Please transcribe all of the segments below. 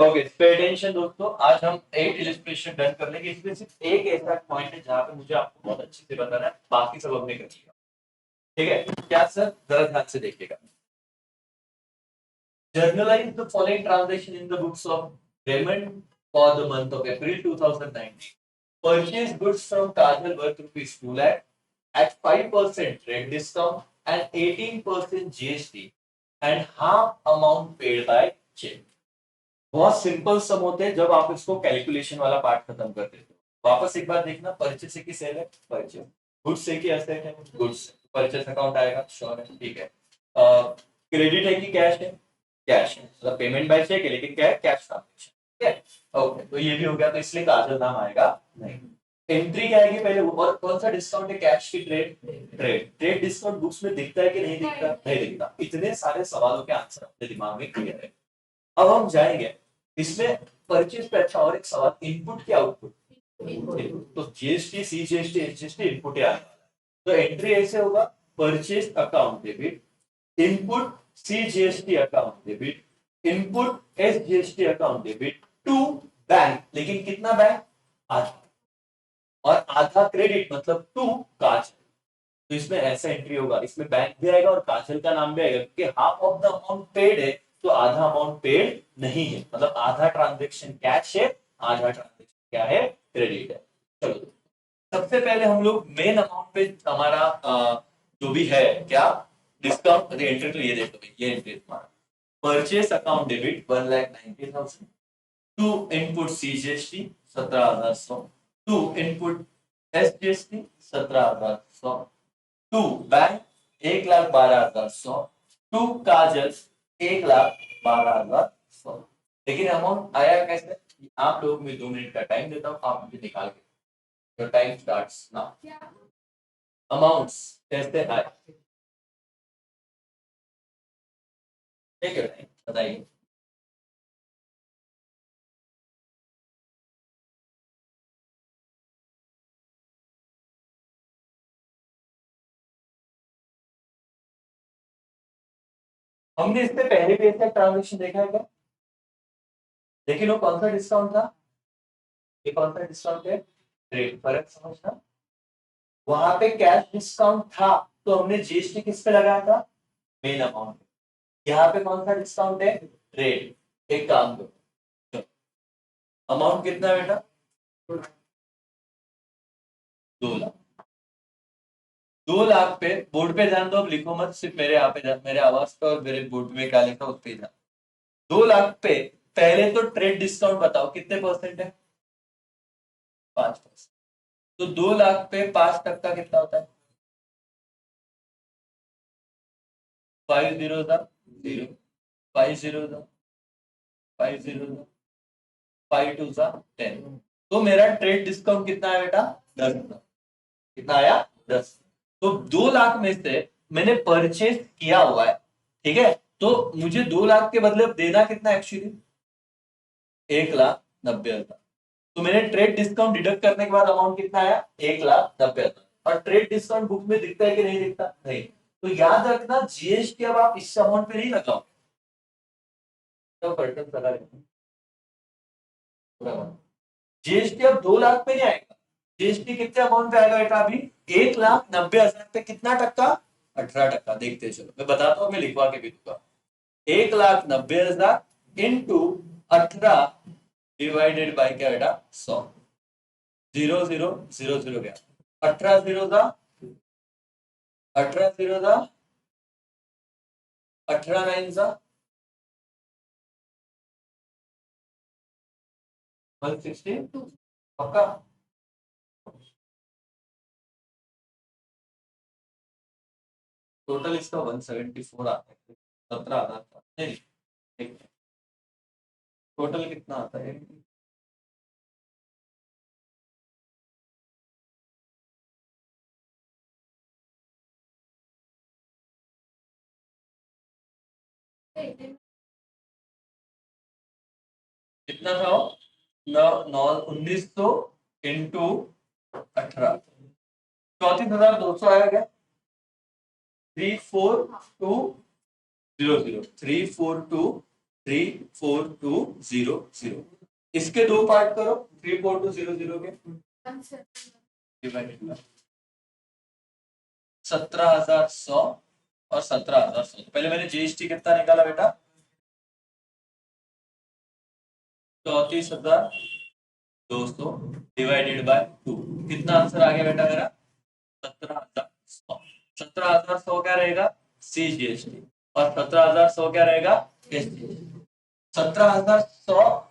Okay, pay attention दोस्तों, आज हम 8 इलस्ट्रेशन डन कर लेंगे। इसमें सिर्फ एक ऐसा पॉइंट है जहां पे मुझे आपको बहुत अच्छे से बताना है, बाकी सब हमने कर लिया। ठीक है क्या सर? जरा ध्यान से देखिएगा। Journalize the following transaction in the books of Raymond for the month of April 2019. Purchase goods from Kajal worth rupees 2 lakh at 5% rate discount and 18% GST and half amount paid by check. बहुत simple सम होते हैं जब आप इसको calculation वाला part खत्म कर देते हो। वापस एक बार देखना, परचेस है कि सेल है? परचेस। गुड्स है कि एसेट है? गुड्स। परचेस अकाउंट आएगा, श्योर है, ठीक है। क्रेडिट है कि कैश है? कैश है, मतलब पेमेंट बाय चेक है लेकिन क्या है? Cash transaction. ठीक है, ओके, तो ये भी हो गया, तो इसलिए काजल नाम आएगा नहीं। एंट्री क्या आएगी पहले, और कौन सा डिस्काउंट है? कैश की ट्रेड। ट्रेड डिस्काउंट बुक्स में दिखता है कि नहीं दिखता? नहीं दिखता। इतने सारे सवालों के आंसर अपने दिमाग में क्लियर है। अब हम जाएंगे इसमें परचेज पे। अच्छा, और एक सवाल, इनपुट की आउटपुट? तो जीएसटी, सीजीएसटी, एसजीएसटी इनपुट है। तो एंट्री ऐसे होगा, purchase account debit, input CGST account debit, input SGST account debit to bank. लेकिन कितना बैंक? आधा। और आधा क्रेडिट मतलब टू काजल। तो इसमें ऐसा एंट्री होगा, इसमें बैंक भी आएगा और काजल का नाम भी आएगा, क्योंकि half of the amount paid है तो आधा अमाउंट पेड नहीं है। मतलब आधा ट्रांजेक्शन कैश है, आधा ट्रांजेक्शन क्या है? क्रेडिट है। चलो, सबसे पहले हम लोग मेन अमाउंट पे हमारा जो भी है क्या डिस्काउंट एंट्री, तो ये देखो भाई, ये एंट्री तुम्हारा purchase account debit 1,90,000 to input CGST 17,100 to input SGST 17,100 to bank 1,12,100 to Kajal 1,12,100। लेकिन अमाउंट आया कैसे? आप लोगों में 2 मिनट का टाइम देता हूं, आप मुझे निकाल के। Your time starts now. Amounts कैसे आए? ठीक है, टाइम बताइए। हमने इससे पहले भी ऐसा ट्रांजेक्शन देखा है क्या? लेकिन वो कौन सा डिस्काउंट था? ये कौन सा डिस्काउंट है? रेट फर्क समझना। वहां पे कैश डिस्काउंट था तो हमने जीएसटी किस पे लगाया था? Main amount. यहाँ पे कौन सा डिस्काउंट है? रेट। एक काम करो, अमाउंट कितना है बेटा? 2 लाख। 2 लाख पे बोर्ड पे ध्यान दो, अब लिखो मत, सिर्फ मेरे यहाँ पे ध्यान, मेरे आवाज पे और मेरे बोर्ड में क्या लिखा उस पे ध्यान। 2 लाख पे पहले तो ट्रेड डिस्काउंट बताओ कितने परसेंट है? 5%। तो 2 लाख पे 5% कितना होता है? 5 0 0, 5 0 5 0 5 2 10। तो मेरा ट्रेड डिस्काउंट कितना है बेटा? 10। कितना आया? 10। तो 2 लाख में से मैंने परचेज किया हुआ है, ठीक है, तो मुझे 2 लाख के बदले देना कितना एक्चुअली? 1,90,000। तो मैंने ट्रेड डिस्काउंट डिडक्ट करने के बाद अमाउंट कितना आया? 1,90,000। और ट्रेड डिस्काउंट बुक में दिखता है कि नहीं दिखता? नहीं। तो याद रखना, जीएसटी अब आप इस अमाउंट पे नहीं लगाओ, तो कर्टन लगा लेना। जीएसटी अब 2 लाख पे नहीं आएगा। जीएसटी कितने अमाउंट पे आएगा बेटा? अभी 1,90,000 पे कितना टक्का? 18%। देखते चलो, मैं बताता हूँ, मैं लिखवा के भी दूंगा। 1,90,000 इंटू 18 डिवाइडेड बाई क्या बेटा? 100। 0 0 0 0 गया। 18 0 था, 18 0 था, 18 9 था 160। पक्का? टोटल इसका 174 आता है। 17,000 था नहीं, टोटल कितना आता है? कितना था वो? 1900 इंटू 18, 34,200 आया क्या? 34200, 34200 34200। इसके दो पार्ट करो 34200 के डिवाइडेड बाय 17,100 और 17,100। पहले मैंने जीएसटी कितना निकाला बेटा 34,200 डिवाइडेड बाय 2। कितना आंसर आ गया बेटा मेरा 17,100। 17,100 क्या रहेगा CGST और 17,100 क्या रहेगा SGST। 17,100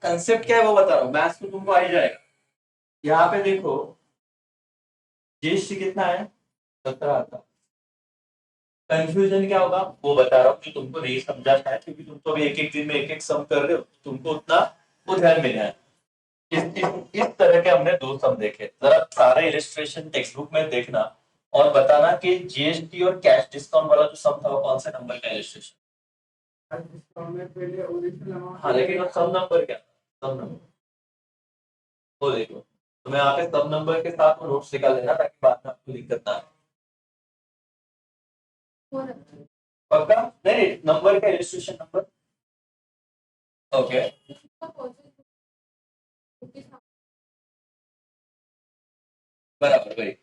कंसेप्ट क्या है वो बता रहा हूँ, मैथ्स में तुमको आ ही जाएगा। यहाँ पे देखो जीएसटी कितना है 17,000। कंफ्यूजन क्या होगा वो बता रहा हूँ कि तुमको नहीं समझा शायद, क्योंकि तुम तो अभी एक एक दिन में एक एक सम कर रहे हो, तुमको उतना वो ध्यान में नहीं आया। इस तरह के हमने दो सम देखे, जरा सारे इलिस्ट्रेशन टेक्स्ट बुक में देखना और बताना कि जीएसटी और कैश डिस्काउंट वाला जो सम था वो कौन से नंबर का इलिस्ट्रेशन। हाँ लेकिन सम नंबर क्या सम नंबर वो देखो, तो मैं यहाँ पे सब नंबर के साथ नोट्स निकाल लेना ताकि बाद में आपको दिक्कत ना आए। पक्का नहीं नंबर का इलिस्ट्रेशन नंबर ओके बराबर भाई।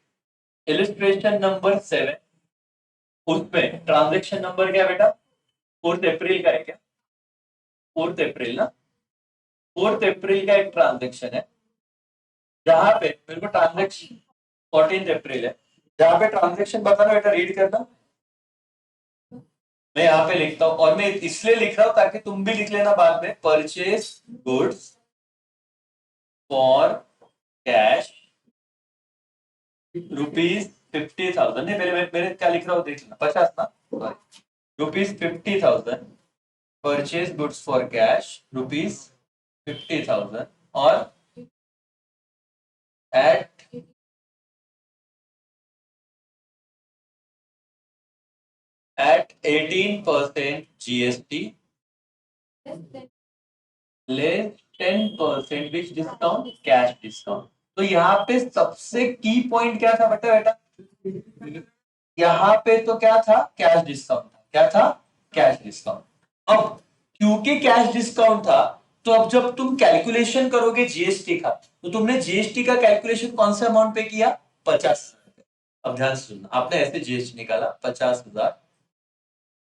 इलिस्ट्रेशन नंबर 7 उसमें ट्रांजैक्शन नंबर क्या बेटा 4 अप्रैल का है क्या 4 अप्रैल ना 4 अप्रैल का एक ट्रांजैक्शन है जहां पे मेरे को ट्रांजैक्शन 14 अप्रैल है जहां पे ट्रांजैक्शन बताना बेटा रीड करना। मैं यहाँ पे लिखता हूँ और मैं इसलिए लिख रहा हूँ ताकि तुम भी लिख लेना बाद में परचेज गुड्स फॉर कैश ₹50,000 नहीं मेरे क्या लिख रहा हूँ देख लेना 50 ना sorry ₹50,000 purchase goods for cash ₹50,000 और at 18% GST less 10% which discount cash discount. तो यहाँ पे सबसे की पॉइंट क्या था बेटा यहाँ पे तो क्या था कैश डिस्काउंट था क्या था कैश डिस्काउंट। अब क्योंकि कैश डिस्काउंट था तो अब जब तुम कैलकुलेशन करोगे जीएसटी का तो तुमने जीएसटी का कैलकुलेशन कौन से अमाउंट पे किया 50,000। अब ध्यान से सुनना आपने ऐसे जीएसटी निकाला 50,000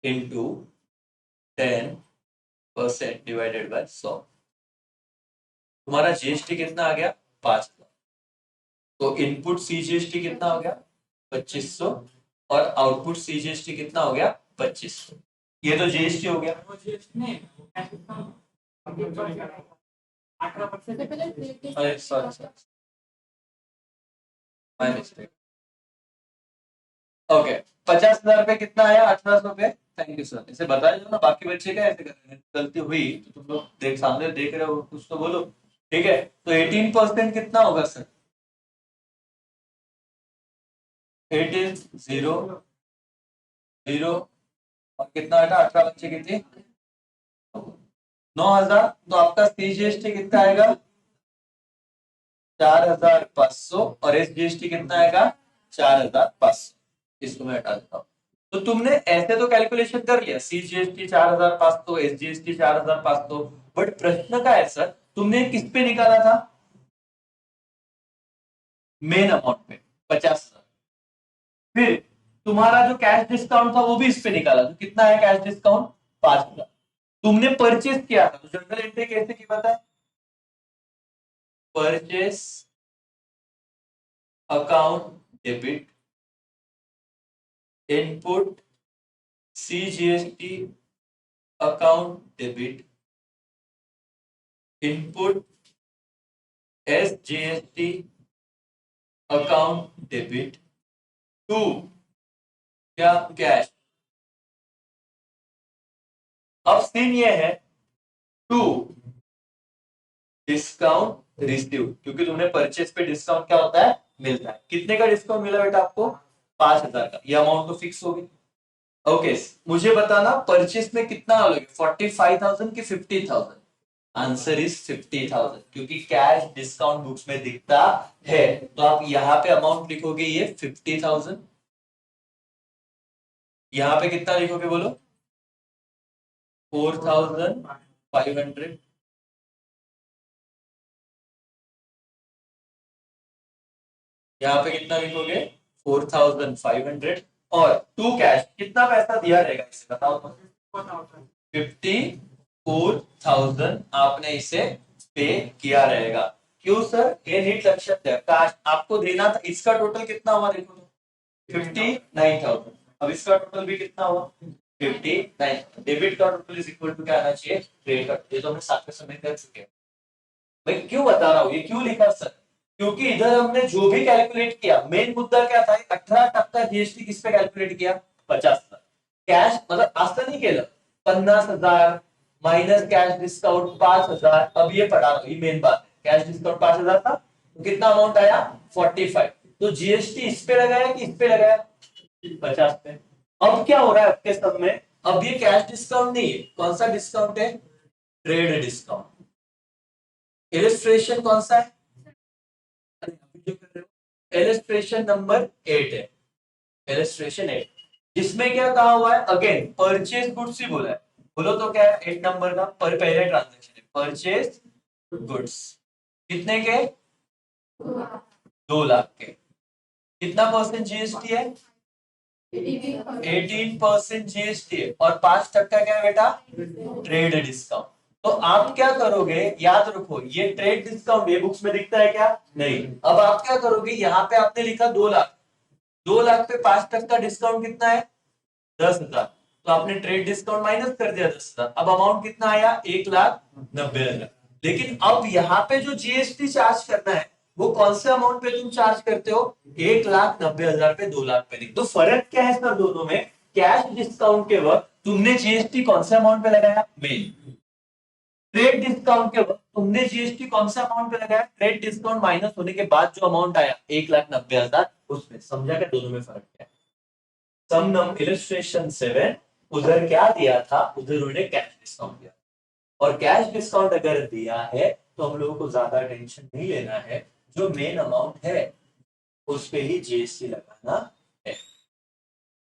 इंटू 10% डिवाइडेड बाय 100 तुम्हारा जीएसटी कितना आ गया 5,000। तो इनपुट सीजीएसटी कितना हो गया 2,500 और आउटपुट सीजीएसटी कितना हो गया 2,500। ये तो जीएसटी हो गया। अरे सॉरी माय मिस्टेक। ओके 50,000 पे कितना आया 1,800 पे। थैंक यू सर इसे बता दो ना बाकी बच्चे क्या ऐसे कर रहे हैं गलती हुई तो तुम लोग देख सामने देख रहे हो कुछ तो बोलो ठीक है। तो 18% कितना होगा सर 18,000 और कितना बेटा 18 बच्चे कितने 9,000। तो आपका सीजीएसटी कितना आएगा 4,500 और एसजीएसटी कितना आएगा 4,500। इसको मैं हटा देता हूँ। तो तुमने ऐसे तो कैलकुलेशन कर लिया सीजीएसटी 4,500 एसजीएसटी 4,500 बट प्रश्न का है सर तुमने किस पे निकाला था मेन अमाउंट पे 50,000। फिर तुम्हारा जो कैश डिस्काउंट था वो भी इस पे निकाला तो कितना है कैश डिस्काउंट 5,000। तुमने परचेस किया था तो जनरल एंट्री कैसे की पता है purchase account debit input CGST account debit input SGST account debit to क्या कैश। अब सीन ये है टू डिस्काउंट रिसीव क्योंकि तुमने परचेस पे डिस्काउंट क्या होता है मिलता है। कितने का डिस्काउंट मिला बेटा आपको 5,000 का। ये अमाउंट तो फिक्स होगी। ओके मुझे बताना परचेस में कितना अलग 45,000 की 50,000। आंसर इज 50,000 क्योंकि कैश डिस्काउंट बुक्स में दिखता है तो आप यहाँ पे अमाउंट लिखोगे ये 50,000 यहाँ पे कितना लिखोगे बोलो 4500, यहाँ पे कितना लिखोगे 4500, और टू कैश कितना पैसा दिया रहेगा इसे बताओ तो। 54,000 आपने इसे पे किया रहेगा। क्यों सर, ये नीट लक्षित है, काश आपको देना था। इसका टोटल कितना हुआ देखो तो 59,000। अब इसका टोटल भी कितना हुआ 59। डेबिट का टोटल इज इक्वल टू क्या आना चाहिए, क्रेडिट का। ये तो हमने साथ में समय कर चुके हैं। भाई क्यों बता रहा हूँ, ये क्यों लिखा सर, क्योंकि इधर हमने जो भी कैलकुलेट किया, मेन मुद्दा क्या था, 18% जीएसटी किस पे कैलकुलेट किया, 50,000 कैश, मतलब असं नहीं केलं 50,000 माइनस कैश डिस्काउंट 5,000। अब ये पढ़ा रहा हूँ, ये मेन बात है। कैश डिस्काउंट 5,000 था, तो कितना अमाउंट आया 45। तो जीएसटी इस पे लगाया कि इस पे लगाया, 50 पे। अब क्या हो रहा है आपके सब में, अब ये कैश डिस्काउंट नहीं है, कौन सा डिस्काउंट है, ट्रेड डिस्काउंट। इलिस्ट्रेशन कौन सा है, इलिस्ट्रेशन नंबर 8 है, इलिस्ट्रेशन 8, जिसमें क्या कहा हुआ है, अगेन परचेज गुड्स ही बोला है। बोलो तो क्या है 8 नंबर का, पर पहले ट्रांजैक्शन है परचेज गुड्स, कितने के 2 लाख के। कितना परसेंट जीएसटी है, 18% जीएसटी है, और 5% क्या है बेटा, ट्रेड डिस्काउंट। तो आप क्या करोगे, याद रखो ये ट्रेड डिस्काउंट ये बुक्स में दिखता है क्या, नहीं। अब आप क्या करोगे, यहाँ पे आपने लिखा 2 लाख, 2 लाख पे 5% डिस्काउंट कितना है 10,000, तो आपने ट्रेड डिस्काउंट माइनस कर दिया 10,000। अब अमाउंट कितना आया 1,90,000। लेकिन अब यहाँ पे जो जीएसटी चार्ज करना है, वो कौन से अमाउंट पे तुम चार्ज करते हो, 1,90,000 पे 2 लाख पे नहीं। तो फर्क क्या है सर दोनों में, कैश डिस्काउंट के वक्त तुमने जीएसटी कौन से अमाउंट पे लगाया, मेन। ट्रेड डिस्काउंट के वक्त तुमने जीएसटी कौन सा अमाउंट पे लगाया, ट्रेड डिस्काउंट माइनस होने के बाद जो अमाउंट आया 1,90,000 उसमें। समझा क्या दोनों में फर्क क्या है। सम नंबर इलस्ट्रेशन 7, उधर क्या दिया था, उधर उन्होंने कैश डिस्काउंट दिया, और कैश डिस्काउंट अगर दिया है तो हम लोगों को ज्यादा टेंशन नहीं लेना है, जो मेन अमाउंट है उस पे ही जीएसटी लगाना है,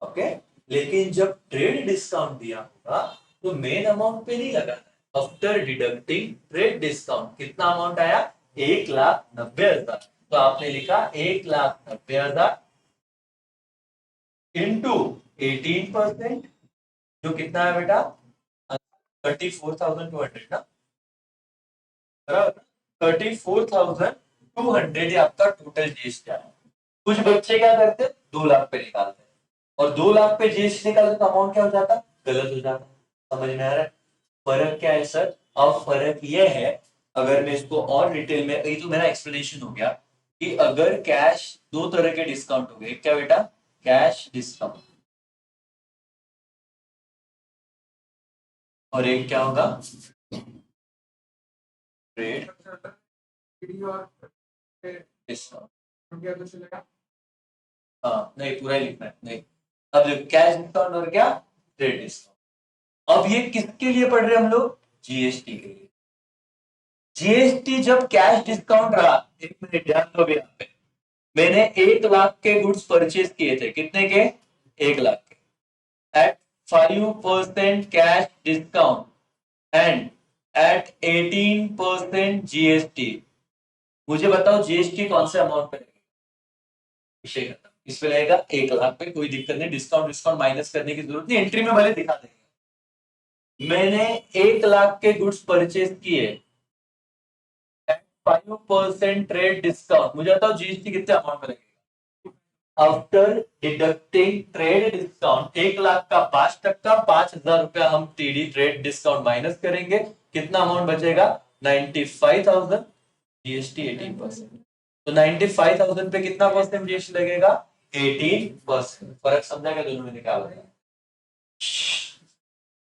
ओके। लेकिन जब ट्रेड डिस्काउंट दिया होगा तो मेन अमाउंट पे नहीं लगाना है। आफ्टर डिडक्टिंग ट्रेड डिस्काउंट कितना अमाउंट आया 1,90,000, तो आपने लिखा 1,90,000 इंटू 18%, जो कितना है बेटा 34,200 ना, बराबर 34,200 ये आपका टोटल जीएसटी है। कुछ बच्चे क्या करते 2 लाख पे निकालते, और 2 लाख पे जीएसटी निकालते तो अमाउंट क्या हो जाता, गलत हो जाता। समझ में आ रहा है फर्क क्या है सर। अब फर्क यह है, अगर मैं इसको और डिटेल में, ये तो मेरा एक्सप्लेनेशन हो गया कि अगर कैश, दो तरह के डिस्काउंट हो गए, क्या बेटा, कैश डिस्काउंट, और एक क्या होगा ट्रेड डिस्काउंट। हाँ नहीं, पूरा ही लिखना है, नहीं। अब देखो कैश डिस्काउंट और क्या ट्रेड डिस्काउंट। अब ये किसके लिए पढ़ रहे हैं हम लोग, जीएसटी के लिए। जीएसटी जब कैश डिस्काउंट रहा, एक मिनट ध्यान दो भी, यहाँ पे मैंने 1 लाख के गुड्स परचेज किए थे, कितने के 1 लाख के, at 5% cash discount and at 18% GST. मुझे बताओ जीएसटी कौन से अमाउंट पे लगेगा, विषय खत्म। इस पे लगेगा 1 लाख पे, कोई दिक्कत नहीं, डिस्काउंट डिस्काउंट माइनस करने की जरूरत नहीं, एंट्री में भले दिखा देंगे। मैंने 1 लाख के गुड्स परचेज किए, 5% ट्रेड डिस्काउंट, मुझे बताओ जीएसटी कितने अमाउंट पे लगेगा, after deducting trade discount 1 lakh का 5%, 5,000 रुपया हम टीडी ट्रेड डिस्काउंट माइनस करेंगे, कितना अमाउंट बचेगा 95,000, जीएसटी 18%। तो 95,000 पे कितना परसेंट जीएसटी लगेगा 18%। फर्क समझा क्या दोनों में क्या होता है,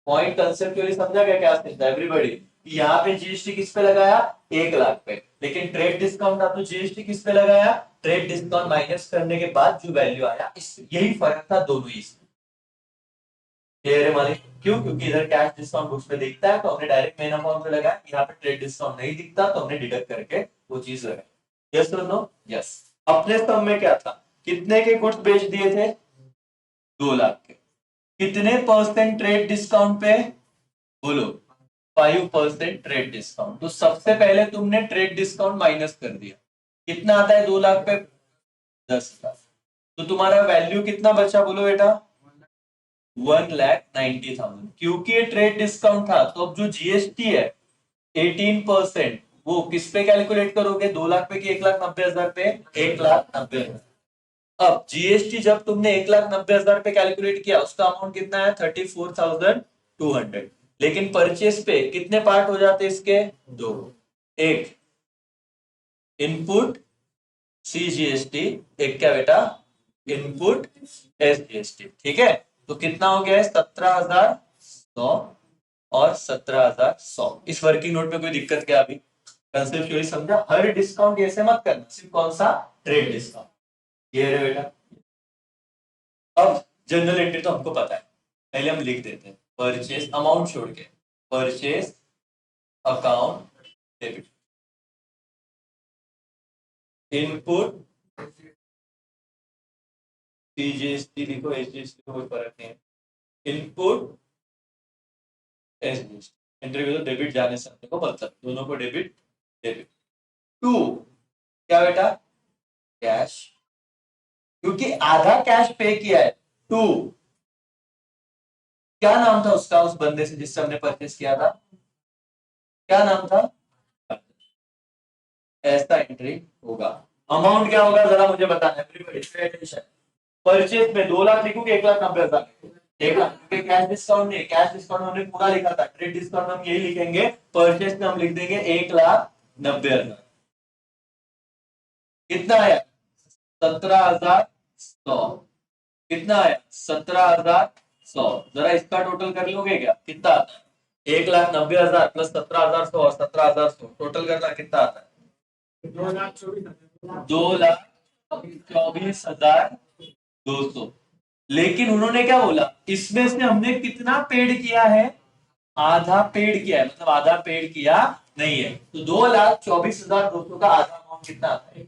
पॉइंट कंसेप्चुअली समझा क्या क्या है एवरीबॉडी। यहाँ पे जीएसटी किस पे लगाया 1 लाख पे, लेकिन ट्रेड डिस्काउंट आप तो जीएसटी किस पे लगाया, ट्रेड डिस्काउंट माइनस करने के बाद जो वैल्यू आया, इस यही फर्क था दोनों ही। क्लियर है मालिक, क्यों, क्योंकि इधर कैश डिस्काउंट बुक्स पे दिखता है तो हमने डायरेक्ट मेन अमाउंट पे लगाया, यहाँ पे ट्रेड डिस्काउंट नहीं दिखता तो हमने डिडक्ट करके वो चीज लगाई। यस और नो, यस। अपने स्तंभ में क्या था, कितने के गुड्स बेच दिए थे 2 लाख के, कितने परसेंट ट्रेड डिस्काउंट पे बोलो 5% ट्रेड डिस्काउंट। तो सबसे पहले तुमने ट्रेड डिस्काउंट माइनस कर दिया, कितना आता है 2 लाख पे 10,000, तो तुम्हारा वैल्यू कितना बचा बोलो बेटा 1,90,000। क्योंकि ये ट्रेड डिस्काउंट था तो अब जो जीएसटी है 18% वो किस पे कैलकुलेट करोगे 2 लाख पे कि 1,90,000 पे 1,90,000। अब जीएसटी जब तुमने 1,90,000 पे कैलकुलेट किया उसका अमाउंट कितना है 34,200। लेकिन परचेस पे कितने पार्ट हो जाते इसके दो, एक इनपुट सीजीएसटी, एक क्या बेटा इनपुट एसजीएसटी। ठीक है, तो कितना हो गया है 17,100 और 17,100। इस वर्किंग नोट में कोई दिक्कत क्या अभी कंसेप्चुअली समझा? हर डिस्काउंट ऐसे मत करना, सिर्फ कौन सा ट्रेड डिस्काउंट ये है बेटा। अब जनरल एंट्री तो हमको पता है, पहले हम लिख देते हैं परचेज अमाउंट छोड़ के, purchase account debit, input CGST लिखो एसजीएसटी को कोई फर्क नहीं है, इनपुट एसजीएसटी एंट्री में तो डेबिट जाने से अपने को मतलब दोनों को डेबिट डेबिट। टू क्या बेटा कैश, क्योंकि आधा कैश पे किया है। टू क्या नाम था उसका उस बंदे से जिससे हमने परचेस किया था, क्या नाम था, ऐसा एंट्री होगा। अमाउंट क्या होगा जरा मुझे बताना है। परचेज में 2 लाख लिखूंगे 1,90,000, 1 लाख क्योंकि कैश डिस्काउंट नहीं, कैश डिस्काउंट हमने पूरा लिखा था, ट्रेड डिस्काउंट हम यही लिखेंगे, परचेज में हम लिख देंगे 1,90,000। कितना आया 17,100, कितना आया 17,100। जरा इसका टोटल कर लोगे क्या कितना आता है 1,90,000 प्लस 17,100 और 17,100 टोटल करना कितना आता है 2,24,200। लेकिन उन्होंने क्या बोला इसमें से हमने कितना पेड किया है, आधा पेड किया है, मतलब आधा पेड किया नहीं है। तो 2,24,200 का आधा अमाउंट कितना आता है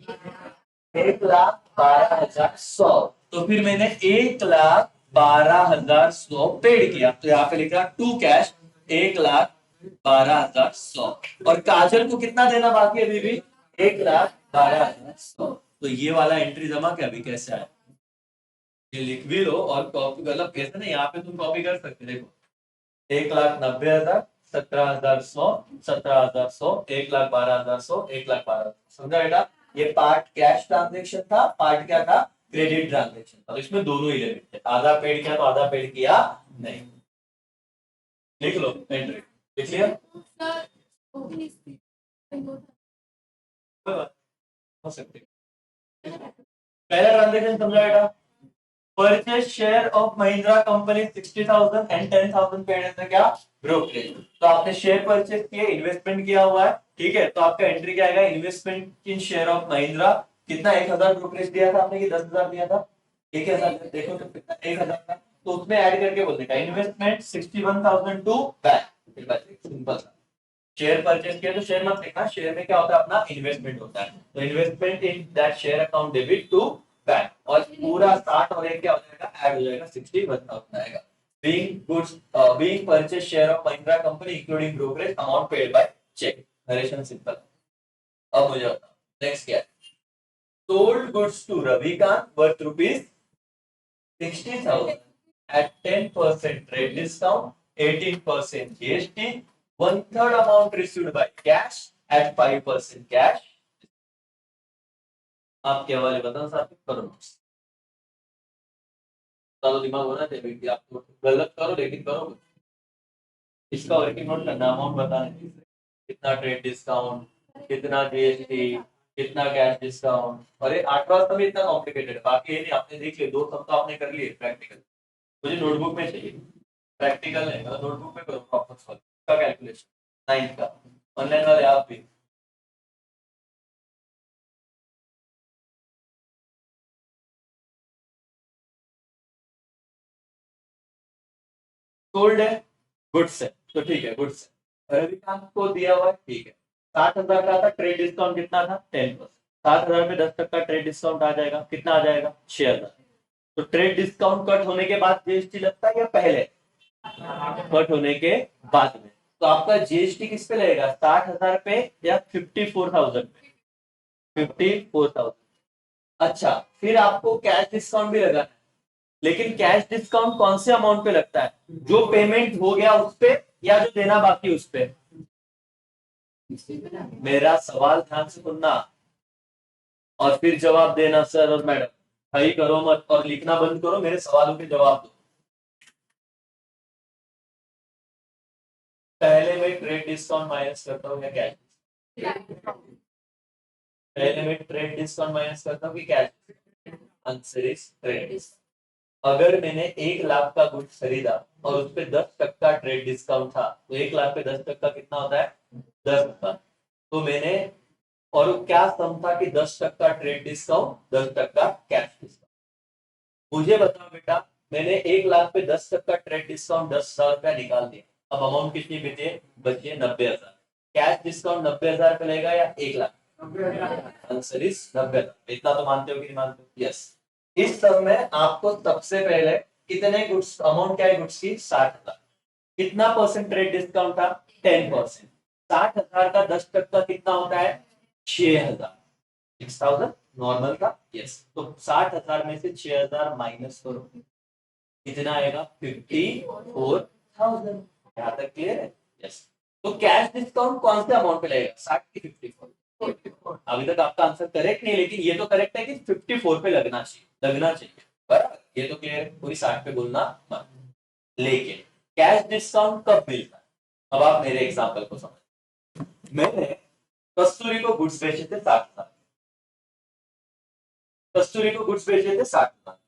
1,12,100। तो फिर मैंने 1,12,100 पेड किया, तो यहाँ पे लिखा टू कैश 1,12,100। और काजल को कितना देना बाकी है अभी भी 1,12,100। तो ये वाला एंट्री जमा क्या अभी कैसे आया, ये लिख भी लो और कॉपी मतलब कैसे ना यहाँ पे तुम कॉपी कर सकते देखो 1,90,000 17,100 17,100 1,12,100 1,12,000। समझा बेटा, ये पार्ट कैश ट्रांजेक्शन था, पार्ट क्या था क्रेडिट ट्रांजेक्शन था। तो इसमें दोनों ही डेबिट थे, आधा पेड किया तो आधा पेड किया नहीं। लिख लो एंट्री, लिख लिया हो सकते। पहला ट्रांजेक्शन समझा बेटा, purchase share of Mahindra company 60,000 and 10,000 paid as क्या ब्रोकरेज। तो आपने शेयर परचेज किए, इन्वेस्टमेंट किया हुआ है, ठीक है, तो आपका एंट्री क्या आएगा investment in share of Mahindra. कितना 1,000 ब्रोकरेज दिया था आपने कि 10,000 दिया था 1,000, देखो तो कितना 1,000 था, तो उसमें ऐड करके बोल देगा investment 61,000 to bank. Simple share purchase किया तो शेयर मत लिखना, शेयर में क्या होता है अपना इन्वेस्टमेंट होता है, तो investment in that share account debit to bank, और पूरा 60 और एक क्या हो जाएगा ऐड हो जाएगा 61,000 आएगा। Being goods being purchase share of Mahindra company including brokerage amount paid by cheque. Narration simple. अब मुझे बताओ नेक्स्ट क्या है, sold goods to Ravikant worth ₹60,000 at 10% trade discount, 18% GST, one third amount received by cash at 5% cash। आपके हवाले बताओ साथ करो, तो दिमाग होना चाहिए कि आप गलत करो लेकिन करो। इसका वर्किंग नोट करना, अमाउंट बताना कितना ट्रेड डिस्काउंट, कितना जीएसटी, कितना कैश डिस्काउंट। अरे 8वां सब इतना कॉम्प्लिकेटेड है, बाकी ये नहीं आपने देख लिए, 2 सब तो आपने कर लिए प्रैक्टिकल, मुझे नोटबुक में चाहिए प्रैक्टिकल नहीं, नोटबुक में करो प्रॉपर सॉल्व का कैलकुलेशन 9 का। ऑनलाइन वाले आप भी सोल्ड है गुड्स है तो ठीक है गुड्स है, रविकांत को दिया हुआ है ठीक है। 60,000 का था, ट्रेड डिस्काउंट कितना था 10%, 60,000 में 10% का ट्रेड डिस्काउंट आ जाएगा, कितना आ जाएगा 6,000। तो ट्रेड डिस्काउंट कट होने के बाद जीएसटी लगता है या पहले, कट होने के बाद में। तो आपका जीएसटी किस पे लगेगा, 60,000 पे या 54,000 पे? 54,000। अच्छा, फिर आपको कैश डिस्काउंट भी लगाना है, लेकिन कैश डिस्काउंट कौन से अमाउंट पे लगता है, जो पेमेंट हो गया उस पे या जो देना बाकी उस पे? मेरा सवाल ध्यान से सुनना और फिर जवाब देना सर और मैडम, सही करो मत और लिखना बंद करो, मेरे सवालों के जवाब दो। पहले मैं ट्रेड डिस्काउंट माइनस करता हूँ या कैश? पहले मैं ट्रेड डिस्काउंट माइनस करता हूँ कि कैश? Answer is trade. अगर मैंने 1 लाख का गुड्स खरीदा और उस पर 10% ट्रेड डिस्काउंट था, तो 1 लाख पे 10% कितना होता है, 10 रुपया। तो मैंने, और क्या सम था कि 10% ट्रेड डिस्काउंट, 10% कैश डिस्काउंट। मुझे बताओ बेटा, मैंने 1 लाख पे 10% ट्रेड डिस्काउंट 10,000 रुपया निकाल दिया, अब अमाउंट कितनी बचे, बचे 90,000। कैश डिस्काउंट 90,000 पे लेगा या 1 लाख? Answer is 90,000। इतना तो मानते हो कि नहीं मानते हो? यस। इस सब में आपको सबसे पहले कितने गुड्स, अमाउंट क्या है गुड्स की, 60,000। कितना परसेंट ट्रेड डिस्काउंट था, 10%। 60,000 का 10% कितना होता है, 6,000। 6,000 नॉर्मल का, यस। तो 60,000 में से 6,000 माइनस करो, कितना आएगा, 54,000। यहाँ तक क्लियर है? यस। तो कैश डिस्काउंट कौन से अमाउंट पे लगेगा, 60 की 54? अभी तक आपका आंसर करेक्ट नहीं, लेकिन ये तो करेक्ट है कि 54 पे लगना चाहिए, लगना चाहिए, बराबर। ये तो क्लियर है, पूरी 60 पे बोलना मत। लेकिन कैश डिस्काउंट कब मिलता है, अब आप मेरे एग्जांपल को समझ। मैंने कस्तूरी को गुड्स बेचे थे 60,000, कस्तूरी को गुड्स बेचे थे 60,000,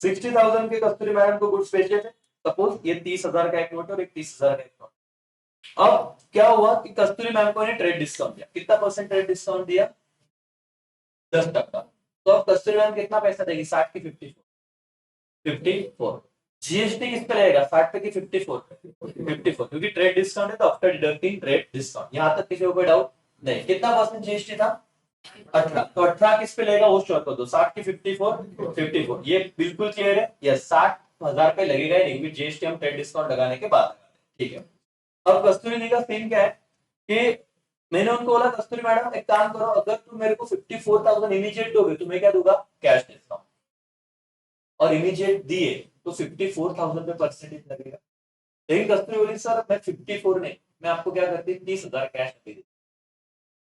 60,000 के कस्तूरी मैडम को गुड्स बेचे थे। सपोज ये 30,000 का एक नोट और एक 30,000 का एक नोट। अब क्या हुआ कि कस्तूरी मैम को ने ट्रेड डिस्काउंट दिया, कितना परसेंट ट्रेड डिस्काउंट दिया, 10%। तो अब कस्तूरी मैम कितना पैसा देगी, 60 की 54। जीएसटी किस पे लगेगा, 60 पे की 54 पे? 54, क्योंकि ट्रेड डिस्काउंट है तो आफ्टर डिडक्टिंग ट्रेड डिस्काउंट। यहां तक किसी को कोई डाउट नहीं? कितना परसेंट जीएसटी था, 18। तो 18 किस पे लगेगा वो शो कर दो, 60 की 54, 54। ये बिल्कुल क्लियर है, यस। 60,000 पे लगेगा ही नहीं, क्योंकि जीएसटी हम ट्रेड डिस्काउंट लगाने के बाद लगाते हैं, ठीक है। अब कस्तूरी जी का सीन क्या है कि मैंने उनको बोला, कस्तूरी मैडम एक काम करो, अगर तुम मेरे को 54,000 इमीडिएट दोगे तो मैं क्या दूंगा, कैश डिस्काउंट। और इमीडिएट दिए तो 54,000 पे परसेंटेज लगेगा। लेकिन कस्तूरी बोली, सर मैं 54 नहीं, मैं आपको क्या करती, 30,000 कैश दे देती,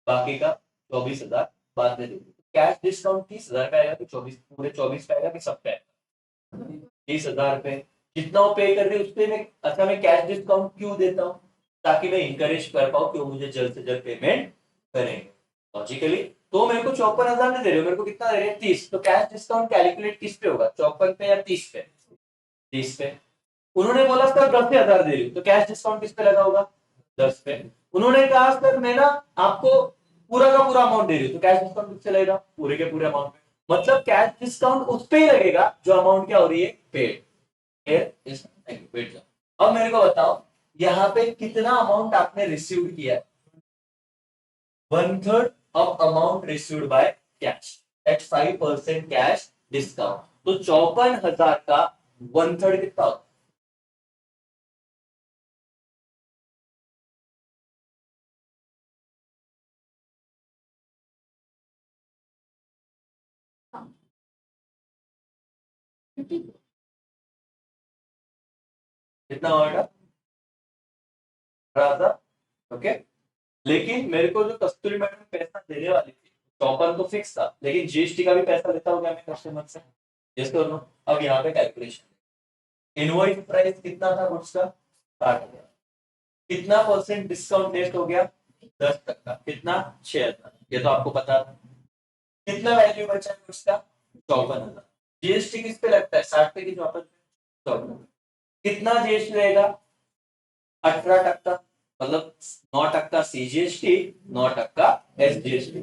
बाकी का 24,000 बाद में दूंगी। कैश डिस्काउंट 30,000 का आएगा कि 24, पूरे 24 का आएगा कि सब का आएगा, 30,000 पे। कितना वो पे कर रही है उस पे मैं, अच्छा मैं कैश डिस्काउंट क्यों देता हूँ, ताकि मैं इंकरेज कर पाऊँ कि वो मुझे जल्द से जल्द पेमेंट करेंगे, लॉजिकली। तो मेरे को 54,000 नहीं दे रहे हो, मेरे को कितना दे रहे हैं, 30। तो कैश डिस्काउंट कैलकुलेट किस पे होगा, 54 पे या 30 पे? 30 पे। उन्होंने बोला सर 10,000 दे रही हूँ, तो कैश डिस्काउंट किस पे लगा होगा, 10 पे। उन्होंने कहा सर मैं ना आपको पूरा का पूरा अमाउंट दे रही हूँ, तो कैश डिस्काउंट किससे लगेगा, पूरे के पूरे अमाउंट पे। मतलब कैश डिस्काउंट उस पे ही लगेगा जो अमाउंट क्या हो रही है, पेड। अब मेरे को बताओ, यहाँ पे कितना अमाउंट आपने रिसीव किया है, 1/3 of amount received by cash at 5% cash discount. तो 54,000 का 1/3 कितना होता है, कितना होगा, 18,000। ओके। लेकिन मेरे को जो कस्तूरी मैडम पैसा देने वाली थी, 54 तो फिक्स था, लेकिन जीएसटी का भी पैसा लेता हूँ क्या मैं कस्टमर से, यस और नो? अब यहाँ पे कैलकुलेशन, इनवॉइस प्राइस कितना था गुड्स का, 60,000। कितना परसेंट डिस्काउंट लेस हो गया, 10%। कितना, 6,000। ये तो आपको पता था। कितना वैल्यू बचा गुड्स का, 54,000। जीएसटी किस पे लगता है, 60 पे की 54 पे, 54। कितना जीएसटी रहेगा, 18%। मतलब 9% सीजीएसटी, 9% एसजीएसटी।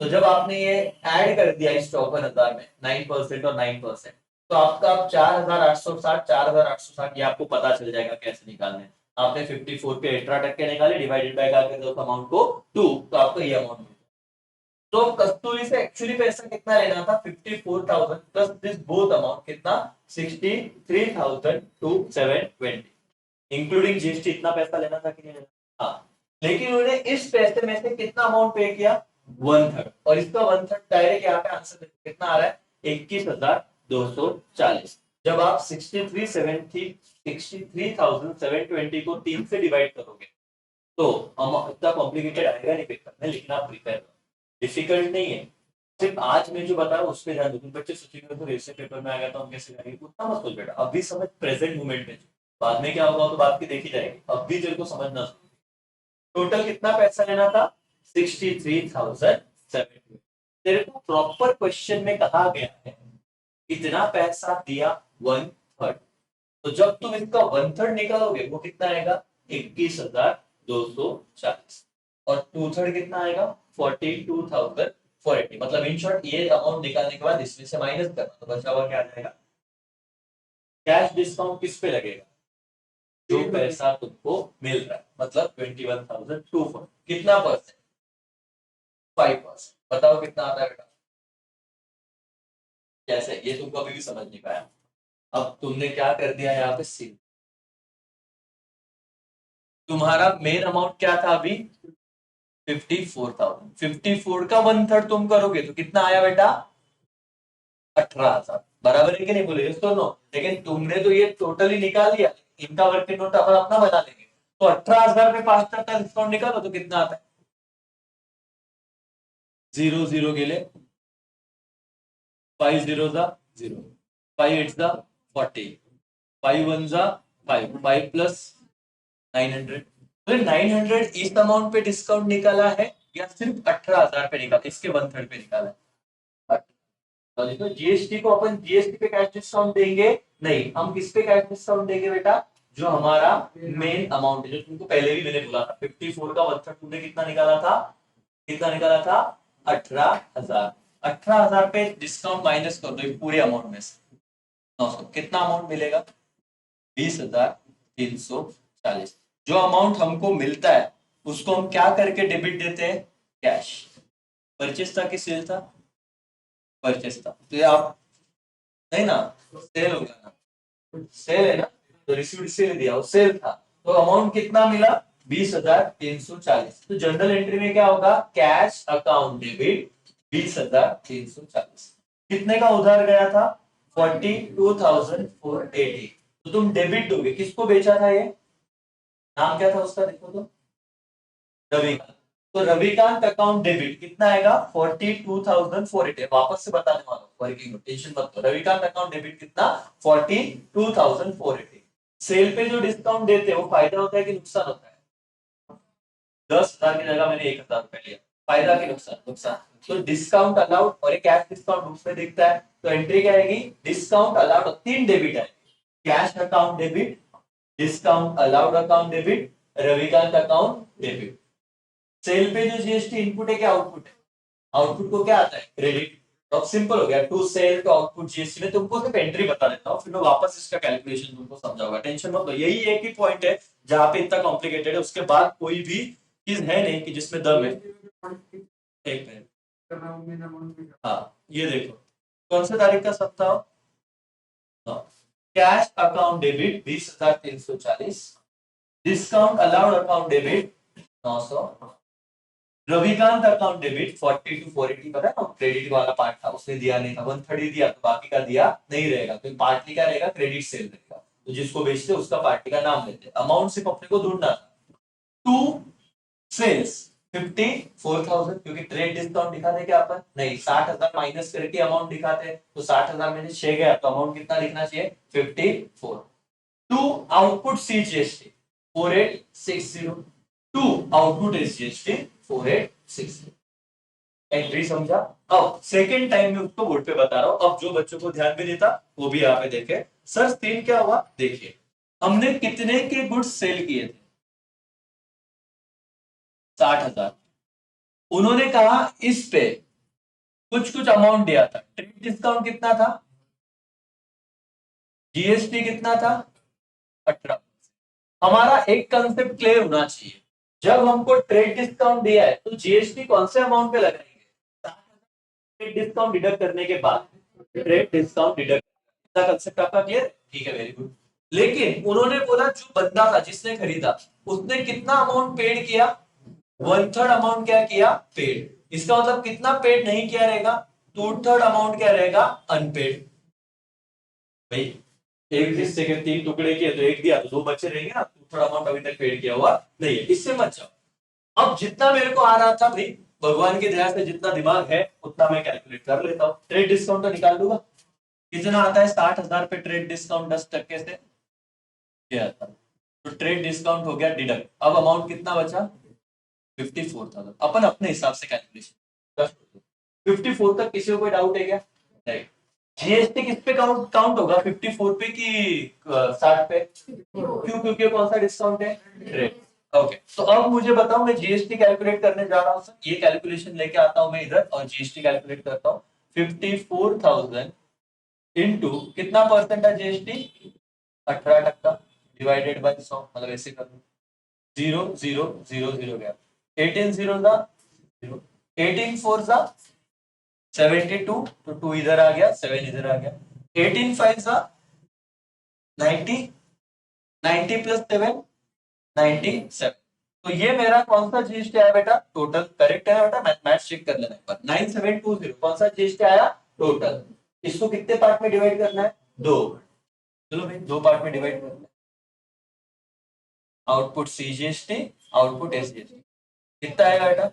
तो जब आपने ये ऐड कर दिया इस 54,000 में 9% और 9%, तो आपका 4,860, 4,860 ये आपको पता चल जाएगा कैसे निकालने। आपने 54 पे 18% निकाले, डिवाइडेड बाय क्या करते हो अमाउंट को, 2, तो आपको ये अमाउंट तो कस्तूरी से एक्चुअली पैसा कितना लेना था 54,000 प्लस दिस बोथ अमाउंट कितना 63,220 इंक्लूडिंग जीएसटी। इतना पैसा लेना था कि नहीं लेना? हाँ, लेकिन उन्होंने इस पैसे में से कितना अमाउंट पे किया 1/3 और इसका 1/3 डायरेक्ट यहाँ पे आंसर कितना आ रहा है 21,240। जब आप 63,720 को 3 से डिवाइड करोगे तो इतना कॉम्प्लिकेटेड आएगा नहीं पेपर में, लेकिन आप प्रिपेयर करो, डिफिकल्ट नहीं है। सिर्फ आज मैं जो बताया उस पर ध्यान दो। बच्चे सोचेंगे तो ऐसे पेपर में आएगा तो हम कैसे करेंगे, उतना मत सोच बेटा, अभी समझ प्रेजेंट मोमेंट में, बाद में क्या होगा तो बात की देखी जाएगी, अभी तेरे को समझना। टोटल कितना पैसा लेना था 63,700। तेरे को प्रॉपर क्वेश्चन में कहा गया है कितना पैसा दिया 1/3, तो जब तुम इसका 1/3 निकालोगे वो कितना आएगा 21,240 और 2/3 कितना आएगा 42,480। मतलब इन शॉर्ट ये अमाउंट निकालने के बाद इसमें से माइनस करना, तो बचा हुआ क्या आ जाएगा। कैश डिस्काउंट किस पे लगेगा, जो पैसा तुमको मिल रहा है, मतलब 21,240 कितना परसेंट 5%। बताओ कितना आता है बेटा, कैसे, ये तुमको अभी भी समझ नहीं पाया। अब तुमने क्या कर दिया यहाँ पे सी, तुम्हारा मेन अमाउंट क्या था अभी 54,000, 54 का 1/3 तुम करोगे तो कितना आया बेटा 18,000। बराबर है कि नहीं, बोले तो नो, लेकिन तुमने तो ये टोटली निकाल लिया, इनका वर्किंग नोट अपन अपना बना लेंगे। तो 18,000 पे 5% का डिस्काउंट निकालो तो कितना आता है 0 0 गेले 5 0 0 5 8 40 5 1 5 5 प्लस 900। तो 900 इस अमाउंट पे डिस्काउंट निकाला है या सिर्फ 18,000 पे निकाला, इसके 1/3 पे निकाला है। तो जीएसटी को अपन जीएसटी पे कैश डिस्काउंट देंगे नहीं, हम किस पे कैश डिस्काउंट देंगे बेटा, जो हमारा मेन अमाउंट है, जो तुमको पहले भी मैंने बोला था 54 का 1/3 तुमने कितना निकाला था, कितना निकाला था 18,000। 18,000 पे डिस्काउंट माइनस कर दो पूरे अमाउंट में से 900, कितना अमाउंट मिलेगा 20,340। जो अमाउंट हमको मिलता है उसको हम क्या करके डेबिट देते हैं कैश। परचेस था कि सेल था, परचेस था, तो ये आप नहीं ना, सेल होगा ना, सेल है ना, तो रिसीव्ड सेल दिया वो सेल था, तो अमाउंट कितना मिला 20,340। तो जनरल एंट्री में क्या होगा कैश अकाउंट डेबिट 20,340। कितने का उधार गया था 42,480। तो तुम डेबिट दोगे, किसको बेचा था ये, नाम क्या था उसका देखो तो, रविकांत। तो रविकांत अकाउंट डेबिट कितना आएगा 42,480। वापस से बताने वाला हूँ, वर्किंग टेंशन मत लो। रविकांत अकाउंट डेबिट कितना 42,480। सेल पे जो डिस्काउंट देते हैं वो फायदा होता है कि नुकसान होता है, 10,000 की जगह मैंने 1,000 रुपए लिया, फायदा की नुकसान, नुकसान। तो डिस्काउंट अलाउड और एक कैश डिस्काउंट बुक्स में दिखता है, तो एंट्री क्या आएगी डिस्काउंट अलाउड, 3 डेबिट है, cash account debit, discount allowed account debit, Ravikant account debit. Sale पे जो जीएसटी इनपुट है क्या आउटपुट है, आउटपुट को क्या आता है क्रेडिट। तो अब सिंपल हो गया to sale to output GST में, तुमको सिर्फ एंट्री बता देता हूँ, फिर मैं वापस इसका कैलकुलेशन तुमको समझाऊंगा, टेंशन मत लो। यही एक ही पॉइंट है जहां पे इतना कॉम्प्लिकेटेड है, उसके बाद कोई भी चीज है नहीं कि जिसमें दम है। एक मिनट, हाँ ये देखो कौन सी तारीख का सप्ताह, cash account debit 20,340, discount allowed account debit 900, Ravikant account debit 42,480। पता है ना क्रेडिट वाला पार्ट था उसने दिया नहीं था, 1/3 ही दिया, तो बाकी का दिया नहीं रहेगा, तो पार्टली का रहेगा क्रेडिट सेल रहेगा, तो जिसको बेचते उसका पार्टी का नाम लेते। अमाउंट सिर्फ अपने को ढूंढना था, टू सेल्स 54,000, क्योंकि ट्रेड डिस्काउंट दिखाते क्या अपन नहीं 60,000 माइनस करके अमाउंट दिखाते हैं, तो 60,000 में से 6 गया तो अमाउंट कितना लिखना चाहिए 54। To output CGST 4860, to output SGST 4860। Entry समझा। अब सेकेंड टाइम में उसको बोर्ड पे बता रहा हूं, अब जो बच्चों को ध्यान भी देता वो भी यहाँ पे देखे। सर तीन क्या हुआ देखिए, हमने कितने के गुड्स सेल किए थे 60,000। उन्होंने कहा इस पे कुछ कुछ अमाउंट दिया था, ट्रेड डिस्काउंट कितना था, जीएसटी कितना था 18। हमारा एक कंसेप्ट क्लियर होना चाहिए, जब हमको ट्रेड डिस्काउंट दिया है तो जीएसटी कौन से अमाउंट पे लगाएंगे, ट्रेड डिस्काउंट डिडक्ट करने के बाद ट्रेड डिस्काउंट डिडक्ट का कांसेप्ट आपका क्लियर है? ठीक है, वेरी गुड। लेकिन उन्होंने बोला जो बंदा था जिसने खरीदा उसने कितना अमाउंट पेड किया, 1/3 अमाउंट क्या किया, पेड। इसका मतलब कितना पेड नहीं किया रहेगा, 2/3 अमाउंट क्या रहेगा, अनपेड। भाई एक हिस्से के 3 टुकड़े किए तो एक दिया तो 2 बचे रहेंगे ना, 2/3 अमाउंट अभी तक पेड किया हुआ नहीं है, इससे मत जाओ। अब जितना मेरे को आ रहा था भाई, भगवान की दया से जितना दिमाग है उतना मैं कैलकुलेट कर लेता हूँ, ट्रेड डिस्काउंट तो निकाल लूंगा। कितना आता है, 60,000 पे ट्रेड डिस्काउंट 10% से क्या आता है, तो ट्रेड डिस्काउंट हो गया डिडक्ट। अब अमाउंट कितना बचा, 54,000। अपन अपने हिसाब से कैलकुलेशन 54 तक किसी को कोई डाउट है क्या, नहीं। जीएसटी किस पे काउंट काउंट होगा, 54 पे कि 60 पे, क्यों, क्योंकि कौन सा डिस्काउंट है, ट्रेड। ओके, तो अब मुझे बताओ, मैं जीएसटी कैलकुलेट करने जा रहा हूँ सर, ये कैलकुलेशन लेके आता हूँ मैं इधर और जीएसटी कैलकुलेट करता हूँ। 54,000 इंटू कितना परसेंट है जीएसटी, 18% डिवाइडेड बाय 100, मतलब ऐसे कर लो, 0 0 0 0 गया, 18 0 था 0, 18 4 था 72, तो 2 इधर आ गया, 7 इधर आ गया, 18 5 था 90, 90 प्लस 7 97। तो ये मेरा कौन सा जीएसटी आया बेटा, टोटल। करेक्ट है बेटा, मैथमेटिक्स चेक कर लेना एक बार। 9720 कौन सा जीएसटी आया, टोटल। इसको कितने पार्ट में डिवाइड करना है, 2। चलो भाई 2 पार्ट में डिवाइड करना है। आउटपुट सीजीएसटी, आउटपुट एसजीएसटी, कितना आएगा बेटा,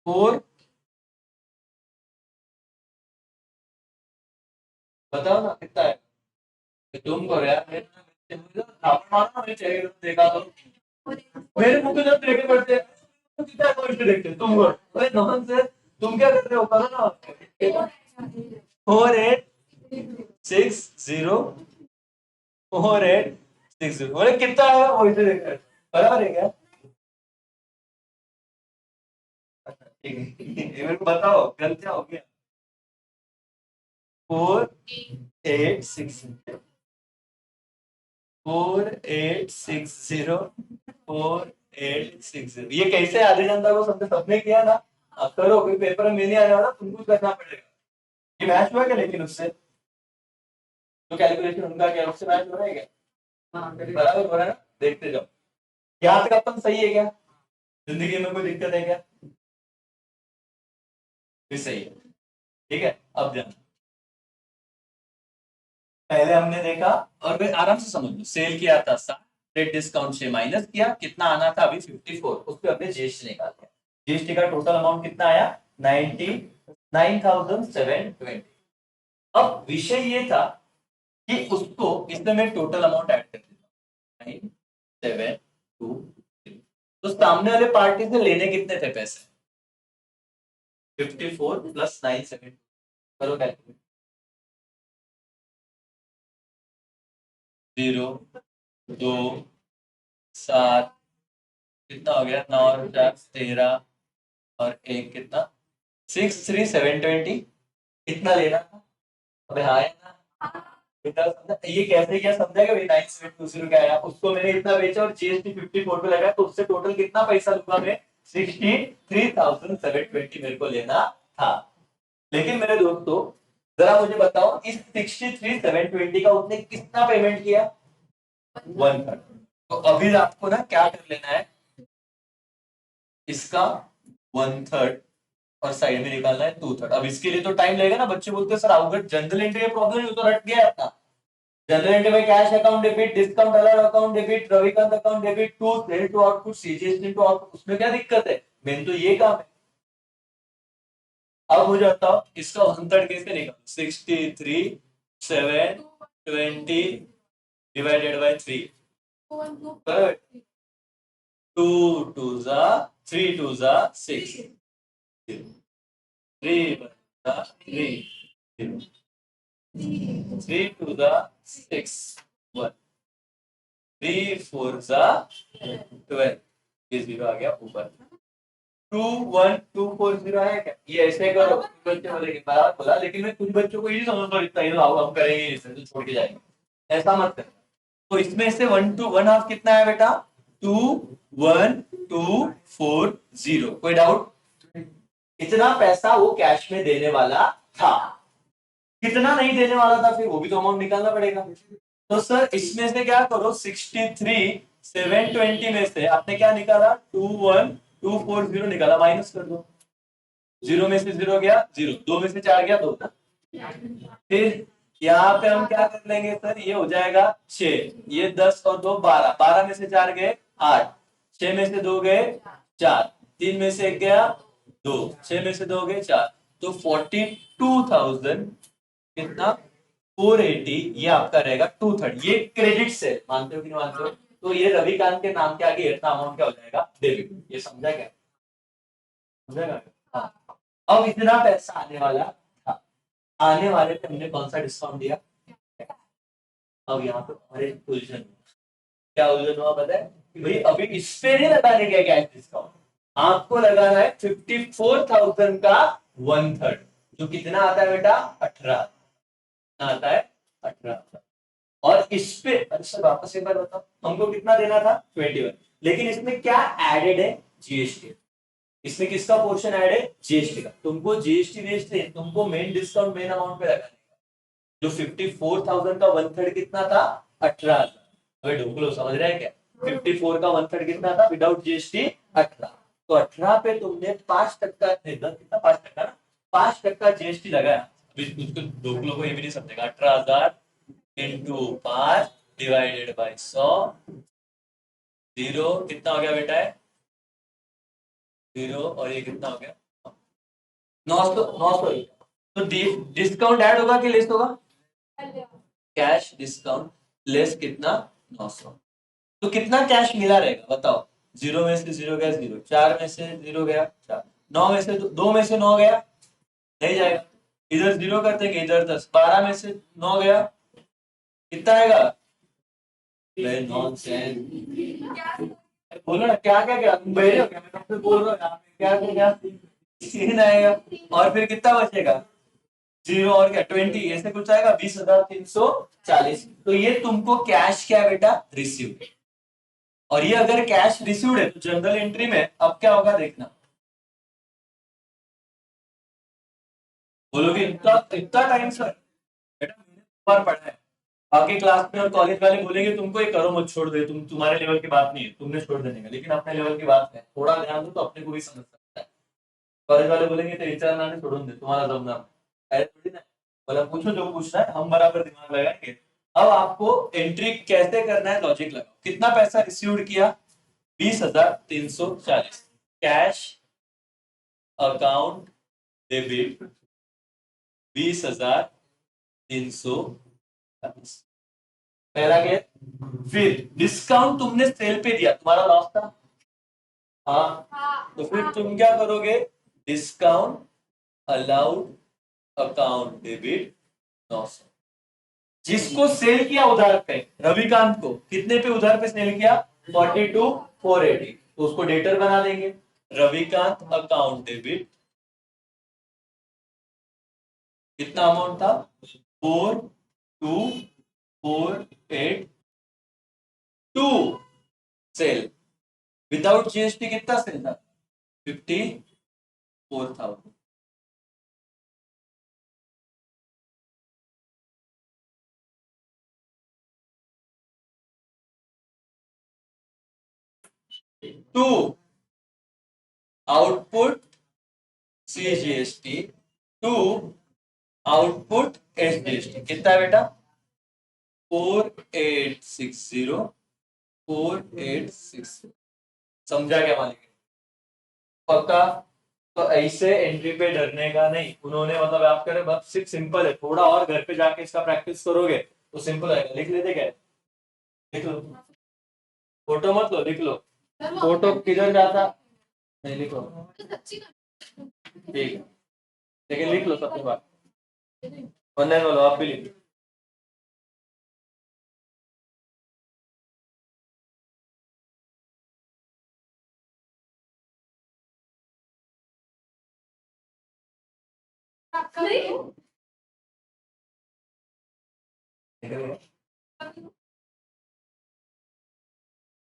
4, बताओ ना कितना है, तुम करो यार, देखा तो मेरे मुंह पे जब देखे पड़ते हैं, तो कितना क्वेश्चन देखते हैं तुम, अरे नमन सर तुम क्या कर रहे हो, करो ना। 4860, बोले कितना आएगा, वो इसे देख रहे बराबर है क्या, ठीक है, ये मेरे को बताओ कल क्या हो गया, 4860, 4860, ये कैसे आधे जनता को सबने सबने किया ना। अब करो, कोई पेपर में नहीं आने वाला, तुमको करना पड़ेगा। ये मैच हुआ क्या, लेकिन उससे तो कैलकुलेशन उनका क्या, उससे मैच हो रहा है क्या, बराबर हो रहा है ना, देखते जाओ। यहाँ तक अपन सही है क्या, जिंदगी में कोई दिक्कत है क्या, भी सही है, ठीक है। अब ध्यान, पहले हमने देखा, और फिर आराम से समझ लो, सेल किया था 60, ट्रेड डिस्काउंट से माइनस किया, कितना आना था अभी 54, उस पर हमने जीएसटी निकाल दिया। जीएसटी का टोटल अमाउंट कितना आया, 99,720। अब विषय ये था कि उसको इसमें मैं टोटल अमाउंट ऐड कर देता हूँ, 9720। तो सामने वाले पार्टी से लेने कितने थे पैसे, 54 प्लस 97, करो कैलकुलेट, 0 2 7, कितना हो गया, 9 और 4 13, और एक कितना, 63,720, इतना लेना था। अबे हाँ है ना, ये कैसे क्या समझा, 9720 क्या आया, उसको मैंने इतना बेचा और जीएसटी 54 पे लगा, तो उससे टोटल कितना पैसा लूंगा मैं, 63,720 मेरे को लेना था। लेकिन मेरे दोस्तों जरा मुझे बताओ, इस 63,720 का उसने कितना पेमेंट किया, 1/3। तो अभी आपको ना क्या कर लेना है, इसका 1/3 और साइड में निकालना है 2/3। अब इसके लिए तो टाइम लगेगा ना, बच्चे बोलते हैं सर अवगत जनरल एंट्री में प्रॉब्लम है, तो रट गया है अपना। जनरल एंट्री में cash account debit, discount allowed account debit, Ravikant account debit, to sale to output, CGST to output, उसमें क्या दिक्कत है, मेन तो ये काम है। अब मुझे बताओ इसका 1/3 कैसे निकाल, 63,720 डिवाइडेड बाय 3, 2 2 जा 3 2 जा 6, 3 1 3 3 2 जा 6 1, 3 4 जा 12, ये 0 आ गया ऊपर, 21240 है क्या, ये ऐसे करो, बच्चे बोलेंगे बराबर बोला, लेकिन मैं कुछ बच्चों को ये समझ लो इतना ही आओ हम करेंगे, इसे तो छोड़ के जाएंगे, ऐसा मत कर। तो इसमें से 1 to 1 हाफ कितना है बेटा, 21240, कोई डाउट, इतना पैसा वो कैश में देने वाला था। कितना नहीं देने वाला था फिर वो भी तो अमाउंट निकालना पड़ेगा। तो सर इसमें से क्या करो, 63,720 में से आपने क्या निकाला, 21,240 निकाला, माइनस कर दो। जीरो में से जीरो गया जीरो, दो में से चार गया दो ना। फिर यहाँ पे हम क्या कर लेंगे सर, ये हो जाएगा 6, ये 10 और 2 12, 12 में से 4 गए 8, 6 में से 2 गए 4, 3 में से 1 गया 2, 6 में से 2 गए 4, तो 42,000 कितना 480, ये आपका रहेगा 230। ये क्रेडिट से मानते हो कि नहीं मानते हो? तो ये रविकांत के नाम के आगे इतना अमाउंट क्या हो जाएगा, डेबिट। ये समझा क्या, समझेगा? हाँ। अब इतना पैसा आने वाला था, आने वाले पे हमने कौन सा डिस्काउंट दिया? अब यहाँ पे हमारे उलझन, क्या उलझन हुआ पता है कि भाई अभी इस पे नहीं लगाने का कैश डिस्काउंट, आपको लगाना है 54,000 का 1/3, जो कितना आता है बेटा 18 आता है 18। और इस पे अच्छा वापस एक बार बताओ, हमको कितना देना था 21, लेकिन इसमें क्या एडेड है, जीएसटी। इसमें किसका पोर्शन ऐड है, जीएसटी का। तुमको जीएसटी वेस्ट है, तुमको मेन डिस्काउंट मेन अमाउंट पे लगाने का। जो 54,000 का 1/3 कितना था, 18,000। अबे ढोकलो समझ रहे हैं क्या, 54 का 1/3 कितना था विदाउट जीएसटी, 18। तो 18 पे तुमने 5% कितना, 5% ना, 5% जीएसटी लगाया। अभी उसको ढोकलो को ये भी नहीं समझेगा, 18,000 इंटू 5 डिवाइडेड बाई 100, जीरो कितना हो गया बेटा है, जीरो, और ये कितना हो गया 900, 900। तो डिस्काउंट ऐड होगा कि लेस होगा, कैश डिस्काउंट लेस कितना 900। तो कितना कैश मिला रहेगा बताओ, जीरो में से जीरो गया जीरो, चार में से जीरो गया चार, नौ में से दो में से नौ गया, नहीं जाएगा, इधर जीरो करते हैं इधर 10, 12 में से 9 गया, कितना आएगा, नॉनसेंस। बोलो ना क्या क्या क्या, तुम बहरे हो क्या, मैं तुमसे बोल रहा हूँ यहाँ पे क्या क्या क्या सीन आएगा। और फिर कितना बचेगा, जीरो और क्या 20, ऐसे कुछ आएगा 20,340। तो ये तुमको कैश क्या है बेटा, रिसीव। और ये अगर कैश रिसीव्ड है तो जनरल एंट्री में अब क्या होगा देखना, बोलोगे इतना इतना टाइम सर, बेटा मैंने बार पढ़ा है। बाकी क्लास में और कॉलेज वाले बोलेंगे तुमको ये करो मत, छोड़ दे, तुम्हारे लेवल की बात नहीं है, तुमने छोड़ देने का, लेकिन अपने लेवल की बात है, थोड़ा ध्यान दो तो अपने को भी समझ सकता है। कॉलेज वाले बोलेंगे तो एचआर नाम छोड़ दे, तुम्हारा जमना ऐसा थोड़ी ना। बोला पूछो जो पूछना है, हम बराबर दिमाग लगाएंगे। अब आपको एंट्री कैसे करना है, लॉजिक लगाओ। कितना पैसा रिसीव्ड किया, 20,340, कैश अकाउंट डेबिट 20,340, पहला के। फिर डिस्काउंट तुमने सेल पे दिया, तुम्हारा लॉस था, हाँ, तो फिर तुम क्या करोगे, डिस्काउंट अलाउड अकाउंट डेबिट 900। जिसको सेल किया उधार पे, रविकांत को कितने पे उधार पे सेल किया, 42,480, तो उसको डेटर बना देंगे, रविकांत अकाउंट डेबिट, कितना अमाउंट था 42,482, सेल विदाउट जीएसटी कितना सेल था, 54,000। To output CGST, to output SGST, कितना है बेटा 4860, 4860। समझा क्या मालिक, पक्का? तो ऐसे एंट्री पे डरने का नहीं, उन्होंने मतलब आप करें बस सिर्फ सिंपल है, थोड़ा और घर पे जाके इसका प्रैक्टिस करोगे तो सिंपल है। लिख लेते क्या, लिख लो, फोटो मत लो, लिख लो, फोटो किधर जाता, नहीं लिखो, ठीक है, लेकिन लिख लो सबके बाद, ऑनलाइन वालों आप भी लिख लो।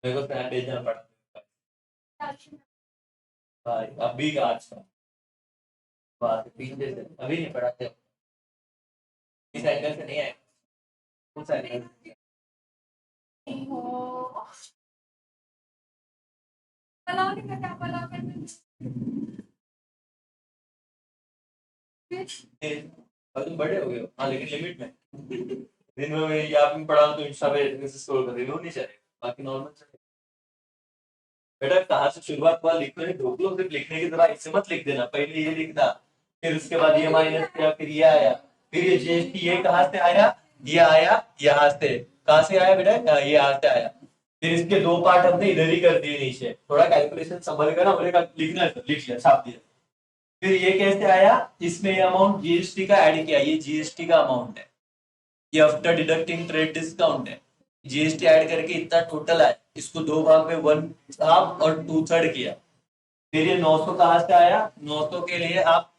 मेरे को स्नैप भेजना पड़ा भाई, अभी का आज का पीछे से अभी नहीं पढ़ाते, इस एंगल से नहीं आएगा, उस एंगल से। तुम बड़े हो गए हो, हाँ, लेकिन लिमिट में। दिन में मैं या आप पढ़ा तो इंस्टा पे स्क्रॉल कर रही हो, नहीं चलेगा, बाकी नॉर्मल चलेगा। बेटा कहाँ से शुरुआत हुआ लिखने, ढोक लो, सिर्फ लिखने की तरह ऐसे मत लिख देना, पहले ये लिखना, फिर उसके बाद ये माइनस किया, फिर ये आया, फिर ये जीएसटी, ये कहाँ से आया, ये आया यहाँ से, कहाँ से आया बेटा, ये यहाँ से आया, फिर इसके दो पार्ट हमने इधर ही कर दिए नीचे, थोड़ा कैलकुलेशन संभल कर ना, बोलेगा लिखना है तो लिख लिया, छाप दिया। फिर ये कैसे आया, इसमें ये अमाउंट जीएसटी का ऐड किया, ये जीएसटी का अमाउंट है, ये आफ्टर डिडक्टिंग ट्रेड डिस्काउंट है, जीएसटी ऐड करके इतना टोटल है, इसको दो भाग में 1/2 और 2/3 किया। फिर ये 900 कहाँ से आया, 900 के लिए आप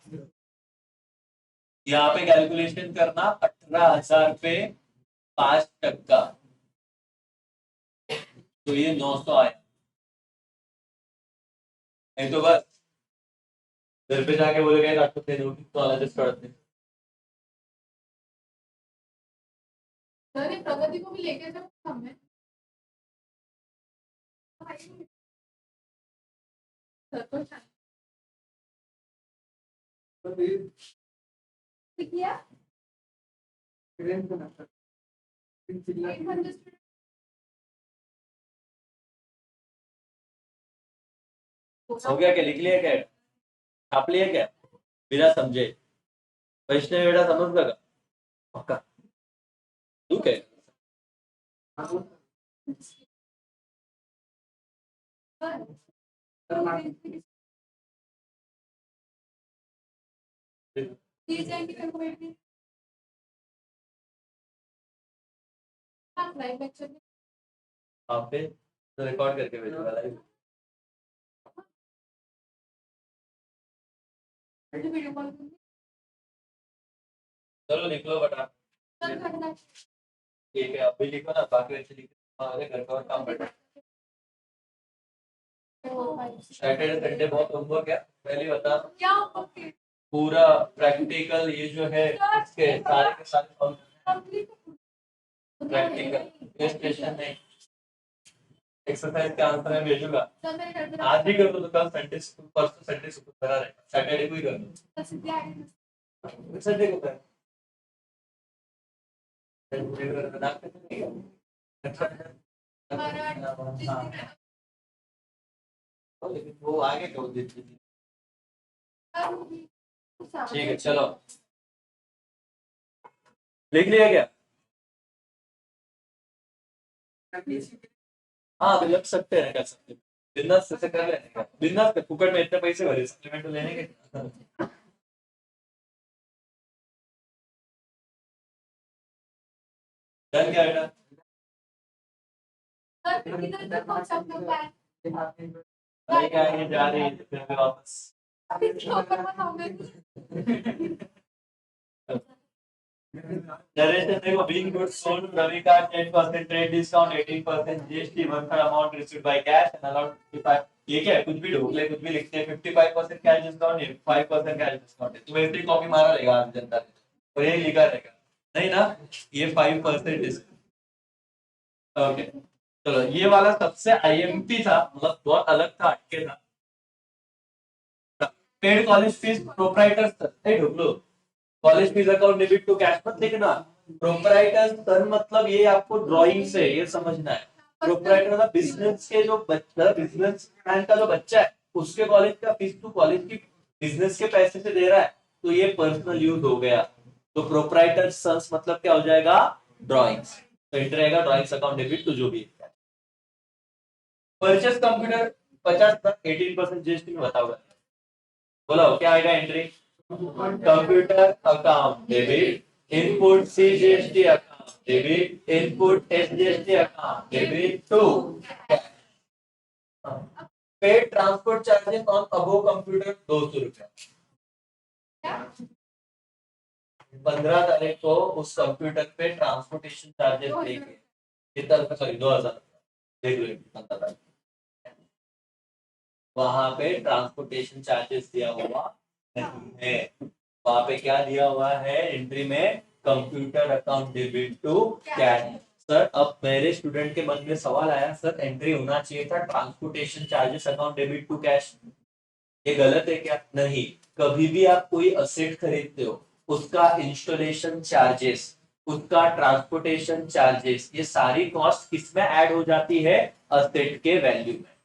यहाँ पे कैलकुलेशन करना, 18,000 पे 5%, तो ये 900 आया। नहीं तो बस घर पे जाके बोलेगा डॉक्टर दे दो तो अलग करते। प्रगति को भी लेके जाओ हमें, हो गया क्या, लिख लिया क्या, छाप लिया क्या, बिना समझे, वैष्णव बेटा समझ लगा पक्का, तू क्या आप पे रिकॉर्ड करके भेजूंगा लाइव। वीडियो कॉल चलो लिख लो बेटा, ठीक है अभी लिखो ना, बाकी अच्छे लिखो, हमारे घर का काम बेटा। सैटरडे संडे बहुत होमवर्क है, पहले बता, क्या पूरा प्रैक्टिकल ये जो है इसके सारे के सारे प्रैक्टिकल, ये स्टेशन नहीं, एक्सरसाइज के आंसर मैं भेजूंगा, आज ही कर दो तो कल संडे स्कूल, परसों संडे स्कूल करा रहेगा, सैटरडे को ही कर दो, संडे को कर लेकिन वो आगे क्यों देती थी। ठीक है चलो, लिख लिया क्या, हाँ तो लग सकते हैं, कर सकते हैं, बिजनेस से कर लेने का, बिजनेस पे फुकट में इतने पैसे भरे, सप्लीमेंट लेने के डन क्या बेटा, क्या ये जा रही है फिर भी वापस नरेश देखो, being good sold Ravi card 10% trade discount, 18% GST, one third amount received by cash and allowed 55, ये क्या है, कुछ भी ढोक ले, कुछ भी लिखते हैं, 55% कैश डिस्काउंट, 5% कैश डिस्काउंट है, तुम्हें इतनी कॉपी मारा रहेगा आज जनता ने, और ये लिखा रहेगा नहीं ना, ये 5% डिस्काउंट। ओके चलो, ये वाला सबसे आईएमपी था, मतलब बहुत अलग था, हटके था। पेड कॉलेज फीस प्रोप्राइटर्स ढोक लो, college fees account debit to cash मत लिखना, प्रोप्राइटर सन मतलब ये आपको ड्राइंग से ये समझना है, प्रोप्राइटर मतलब बिजनेस के जो बच्चा, बिजनेस मैन का जो बच्चा है उसके कॉलेज का फीस तो कॉलेज की बिजनेस के पैसे से दे रहा है, तो ये पर्सनल यूज हो गया, तो प्रोप्राइटर सन्स मतलब क्या हो जाएगा, ड्राइंग्स, तो इंटर रहेगा ड्राइंग्स अकाउंट डेबिट टू जो भी है। परचेस कंप्यूटर 50, 18% जीएसटी में बताओ, बोलो क्या आएगा entry, computer account debit, input CGST account debit, input SGST account debit to paid transport charges on above computer 200 रुपया, 15 तारीख को उस कंप्यूटर पे ट्रांसपोर्टेशन चार्जेस देंगे, कितना, सॉरी 2000, देख लो 15 तारीख वहां पे ट्रांसपोर्टेशन चार्जेस दिया हुआ नहीं है, वहां पे क्या दिया हुआ है एंट्री में, computer account debit to cash. Sir अब मेरे स्टूडेंट के मन में सवाल आया, सर एंट्री होना चाहिए था transportation charges account debit to cash, ये गलत है क्या? नहीं, कभी भी आप कोई असेट खरीदते हो, उसका इंस्टॉलेशन चार्जेस, उसका ट्रांसपोर्टेशन चार्जेस, ये सारी कॉस्ट किसमें ऐड हो जाती है? असेट के वैल्यू में।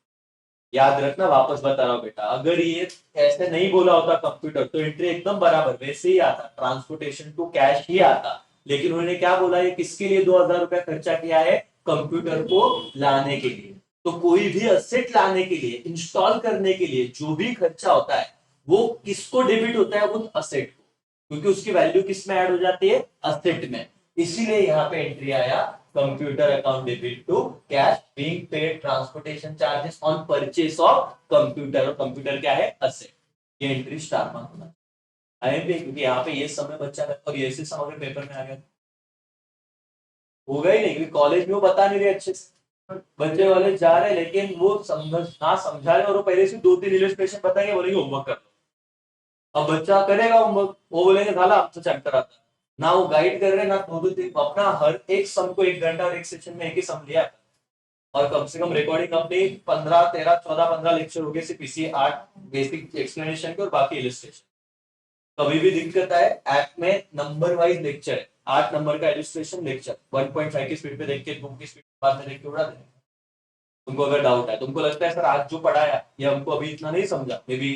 याद रखना, वापस बता रहा हूं बेटा, अगर ये ऐसे नहीं बोला होता कंप्यूटर तो एंट्री एकदम बराबर वैसे ही आता, ट्रांसपोर्टेशन टू कैश ही आता, लेकिन उन्होंने क्या बोला, ये किसके लिए 2000 रुपया खर्चा किया है? कंप्यूटर को लाने के लिए। तो कोई भी असेट लाने के लिए, इंस्टॉल करने के लिए जो भी खर्चा होता है वो किसको डेबिट होता है? उस असेट को, क्योंकि उसकी वैल्यू किस में ऐड हो जाती है? असेट में। इसीलिए यहाँ पे एंट्री आया computer account debit to cash being paid transportation charges on purchase of computer, और कंप्यूटर क्या है? असेट। ये एंट्री स्टार मार्क होना चाहिए, क्योंकि यहाँ पे ये समय बच्चा और ये से समय पेपर में आ गया होगा ही नहीं, क्योंकि कॉलेज में वो बता नहीं रहे अच्छे से, बच्चे वाले जा रहे लेकिन वो समझ ना समझा रहे, और वो पहले से 2-3 इलस्ट्रेशन बताएंगे, बोलेंगे होमवर्क कर लो। अब बच्चा करेगा होमवर्क, वो बोलेंगे साला अब तो चैप्टर आता है, ना वो गाइड कर रहे ना 2-2-3 अपना हर एक सम को 1 घंटा और एक सेशन में एक ही सम लिया, और कम से कम रिकॉर्डिंग अपनी 15 13 14 15 लेक्चर हो गए सिर्फ इसी 8 बेसिक एक्सप्लेनेशन के और बाकी इलस्ट्रेशन। कभी भी दिक्कत आए, ऐप में नंबर वाइज लेक्चर है, 8 नंबर का इलस्ट्रेशन लेक्चर 1.5 की स्पीड पे देख के 2 की स्पीड बाद में देख के उड़ा देंगे। तुमको अगर डाउट है, तुमको लगता है सर आज जो पढ़ाया ये हमको अभी इतना नहीं समझा, मे बी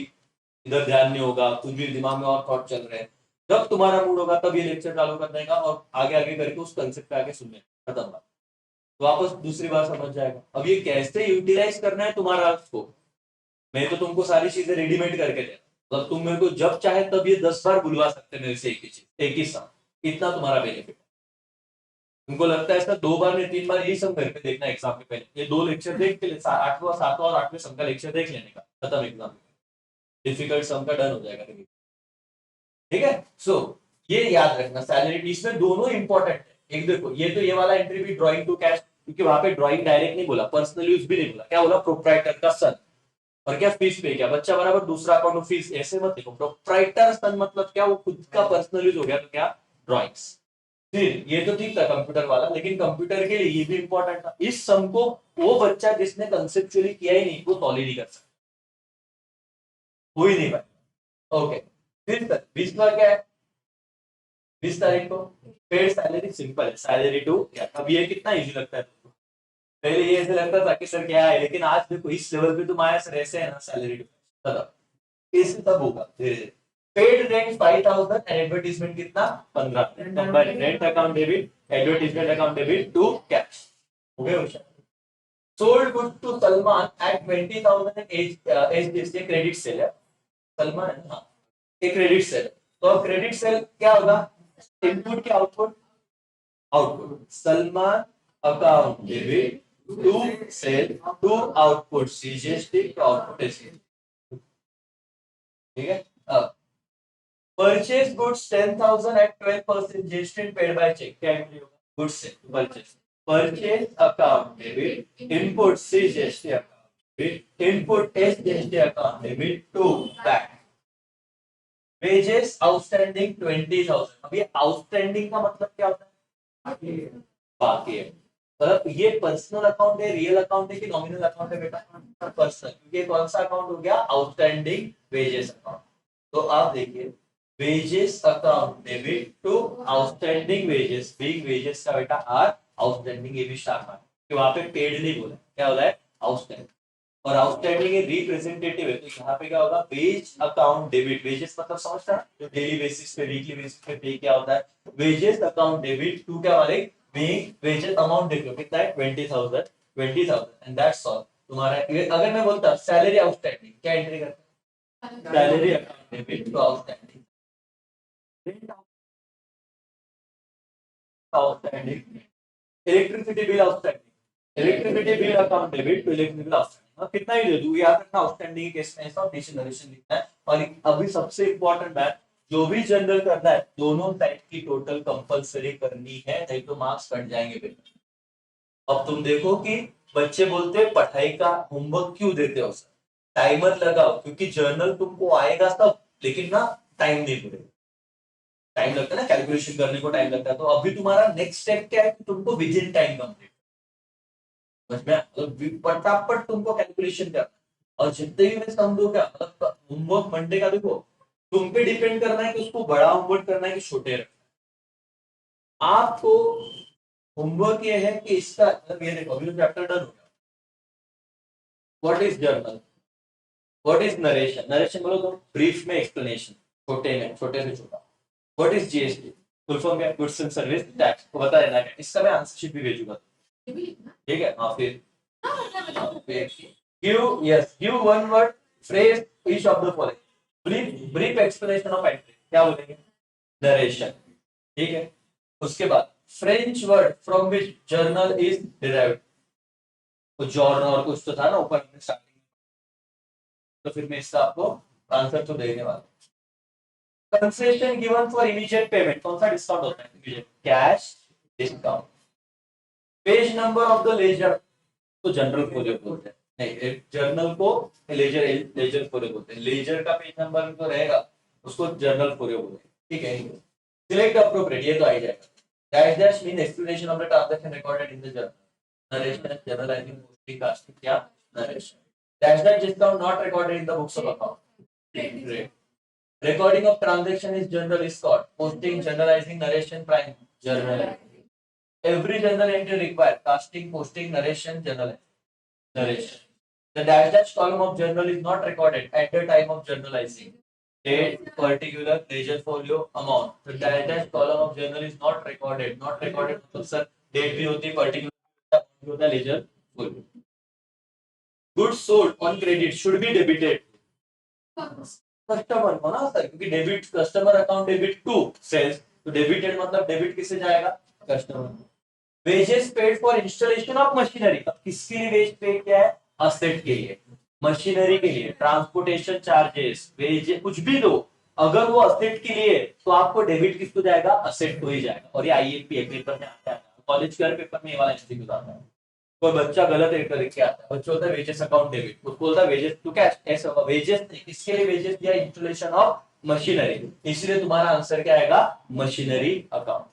इधर ध्यान नहीं होगा, कुछ भी दिमाग में और थॉट चल रहे हैं, जब तुम्हारा मूड होगा तब ये लेक्चर चालू कर देगा और आगे आगे करके उस कंसेप्ट पे आगे सुनने, खत्म बात, वापस दूसरी बार समझ जाएगा। अब ये कैसे यूटिलाइज करना है तुम्हारा उसको, मैं तो तुमको सारी चीजें रेडीमेड करके दे, मतलब तुम मेरे को जब चाहे तब ये 10 बार बुलवा सकते मेरे से एक ही चीज एक ही सम, इतना तुम्हारा बेनिफिट। तुमको लगता है सर 2 बार नहीं 3 बार यही सम घर पे देखना एग्जाम के पहले, ये 2 लेक्चर देख के 8वां 7वां और 8वें सम का लेक्चर देख लेने का, खत्म एग्जाम, डिफिकल्ट सम का डन हो जाएगा। ठीक है, सो ये याद रखना, सैलरी इसमें दोनों इंपॉर्टेंट है। एक देखो, ये तो ये वाला एंट्री भी ड्राइंग टू कैश, क्योंकि वहां पे ड्राइंग डायरेक्ट नहीं बोला, पर्सनल यूज भी नहीं बोला, क्या बोला? प्रोप्राइटर का सन, और क्या फीस पे, क्या बच्चा बराबर दूसरा अकाउंट फीस, ऐसे मत लिखो। प्रोप्राइटर सन मतलब क्या? वो खुद का पर्सनल यूज हो गया, तो क्या? ड्राइंग्स। फिर ये तो ठीक था कंप्यूटर वाला, लेकिन कंप्यूटर के लिए ये भी इंपॉर्टेंट था, इस सम को वो बच्चा जिसने कंसेप्चुअली किया ही नहीं वो सॉल्व ही नहीं कर सकता, हो ही नहीं पाएगा। ओके, फिर 20वां क्या है? 20 तारीख को पेड सैलरी, सिंपल है, सैलरी टू क्या। अब ये कितना इजी लगता है तुमको, पहले ये ऐसे लगता था कि सर क्या है, लेकिन आज देखो इस लेवल पे तुम आए सर ऐसे है ना, सैलरी टू तब इससे तब होगा धीरे धीरे। पेड रेंट 5000 एंड एडवर्टाइजमेंट कितना? 15, number rent account debit, advertisement account debit to cash, हो गए होशियार। Sold goods to Salman at 20,000 H credit sale है, सलमान है ना, एक क्रेडिट सेल, तो अब क्रेडिट सेल क्या होगा? इनपुट के output, output Salman account debit to sale to output CGST to output SGST. ठीक है, अब purchase goods 10,000 at 12% GST paid by cheque, क्या एंट्री होगा? गुड्स से purchase, purchase account debit input CGST account debit input SGST account debit to bank. Wages outstanding 20,000, अब ये outstanding का मतलब क्या होता है? बाकी है, मतलब ये पर्सनल अकाउंट है, रियल अकाउंट है कि नॉमिनल अकाउंट है बेटा? पर्सनल, क्योंकि कौन सा अकाउंट हो गया? Outstanding wages account. तो आप देखिए, wages account debit to outstanding wages, big wages का बेटा आर, आउटस्टैंडिंग ये भी स्टार मार्क, कि वहां पे पेड नहीं बोला, क्या बोला है? आउटस्टैंडिंग, और आउटस्टैंडिंग रिप्रेजेंटेटिव है, तो यहाँ पे क्या होगा? वेज अकाउंट डेबिट, वेजेस मतलब समझता है जो डेली बेसिस पे वीकली बेसिस पे पे क्या होता है, वेजेस अकाउंट डेबिट टू क्या वाले? बीइंग वेजेस अमाउंट देख लो कितना है? 20,000 एंड दैट्स ऑल तुम्हारा। अगर मैं बोलता सैलरी आउटस्टैंडिंग, क्या एंट्री करते? Salary account debit to outstanding, outstanding electricity bill outstanding, electricity bill account debit to electricity bill outstanding. कितना ही दे दूं, याद रखना आउटस्टैंडिंग के केस में ऐसा ऑपरेशन नरेशन लिखना है। और अभी सबसे इंपॉर्टेंट बात, जो भी जनरल करना है दोनों साइड की टोटल कंपलसरी करनी है, नहीं तो मार्क्स कट जाएंगे बेटा। अब तुम देखो कि बच्चे बोलते पढ़ाई का होमवर्क क्यों देते हो सर, टाइमर लगाओ, क्योंकि जर्नल तुमको आएगा सब, लेकिन ना टाइम नहीं लगेगा, टाइम लगता है ना कैलकुलेशन करने को, टाइम लगता है। तो अभी तुम्हारा नेक्स्ट स्टेप क्या है कि तुमको विद इन टाइम कंप्लीट, समझ में आया? मतलब फटाफट तुमको कैलकुलेशन करना है। और जितने भी समझो क्या मतलब होमवर्क मंडे का देखो तुम पे डिपेंड करना है कि उसको बड़ा होमवर्क करना है कि छोटे रखना है। आपको होमवर्क ये है कि इसका मतलब ये देखो अभी तो चैप्टर डन हो गया। What is journal, what is narration, narration बोलो तो ब्रीफ में एक्सप्लेनेशन, छोटे में छोटे से छोटा। What is GST, full form क्या, गुड्स एंड सर्विस टैक्स, को बता देना क्या। इसका मैं आंसर शीट भी भेजूंगा, ये भी लिखना। ठीक है? हाँ फिर हाँ, मतलब give, yes, give one word phrase each of the following, brief explanation of entry, क्या बोलेंगे? नरेशन, ठीक है? उसके बाद French word from which journal is derived, तो जर्नल और कुछ तो था ना ऊपर में स्टार्टिंग में, तो फिर मैं इसका आपको आंसर तो देने वाला हूं। Concession given for immediate payment, कौन सा डिस्काउंट होता है immediate? Cash discount. Page number of the ledger, तो जनरल फोलियो बोलते हैं, नहीं जर्नल को लेजर, लेजर फोलियो बोलते हैं। लेजर का पेज नंबर जो रहेगा उसको जर्नल फोलियो बोलते हैं, ठीक है? सिलेक्ट अप्रोप्रिएट, ये तो आ ही जाएगा। Dash dash mean explanation of the transaction recorded in the journal, narration journalizing posting casting, क्या narration. Dash dash discount not recorded in the books of account, recording of transaction is journal is called posting, journalizing, narration, prime journal. Every journal entry require casting, posting, narration, journal narration. The dash dash column of journal is not recorded at the time of journalizing. Date, particular, ledger folio, amount. The dash dash column of journal is not recorded. Not recorded मतलब sir date भी होती है, particular भी होता है, ledger folio. Goods sold on credit should be debited. Customer को ना sir, क्योंकि debit customer account debit to sales, तो डेबिटेड मतलब डेबिट किससे जाएगा? Customer. Wages paid for installation of machinery, अब किसके लिए वेज पेड किया है? असेट के लिए, मशीनरी के लिए। ट्रांसपोर्टेशन चार्जेस, वेज कुछ भी दो, अगर वो असेट के लिए तो आपको डेबिट किसको जाएगा? असेट को ही जाएगा। और ये आईएमपी पेपर में आता है, कॉलेज के हर पेपर में ये वाला एमसीक्यू आता है। कोई बच्चा गलत करके आता है, बच्चा होता है वेजेस अकाउंट डेबिट, उसको बोलता है वेजेस टू कैश, ऐसा होगा वेजेस नहीं, किसके लिए वेजेस दिया? इंस्टॉलेशन ऑफ मशीनरी, इसलिए तुम्हारा आंसर क्या आएगा? Machinery account.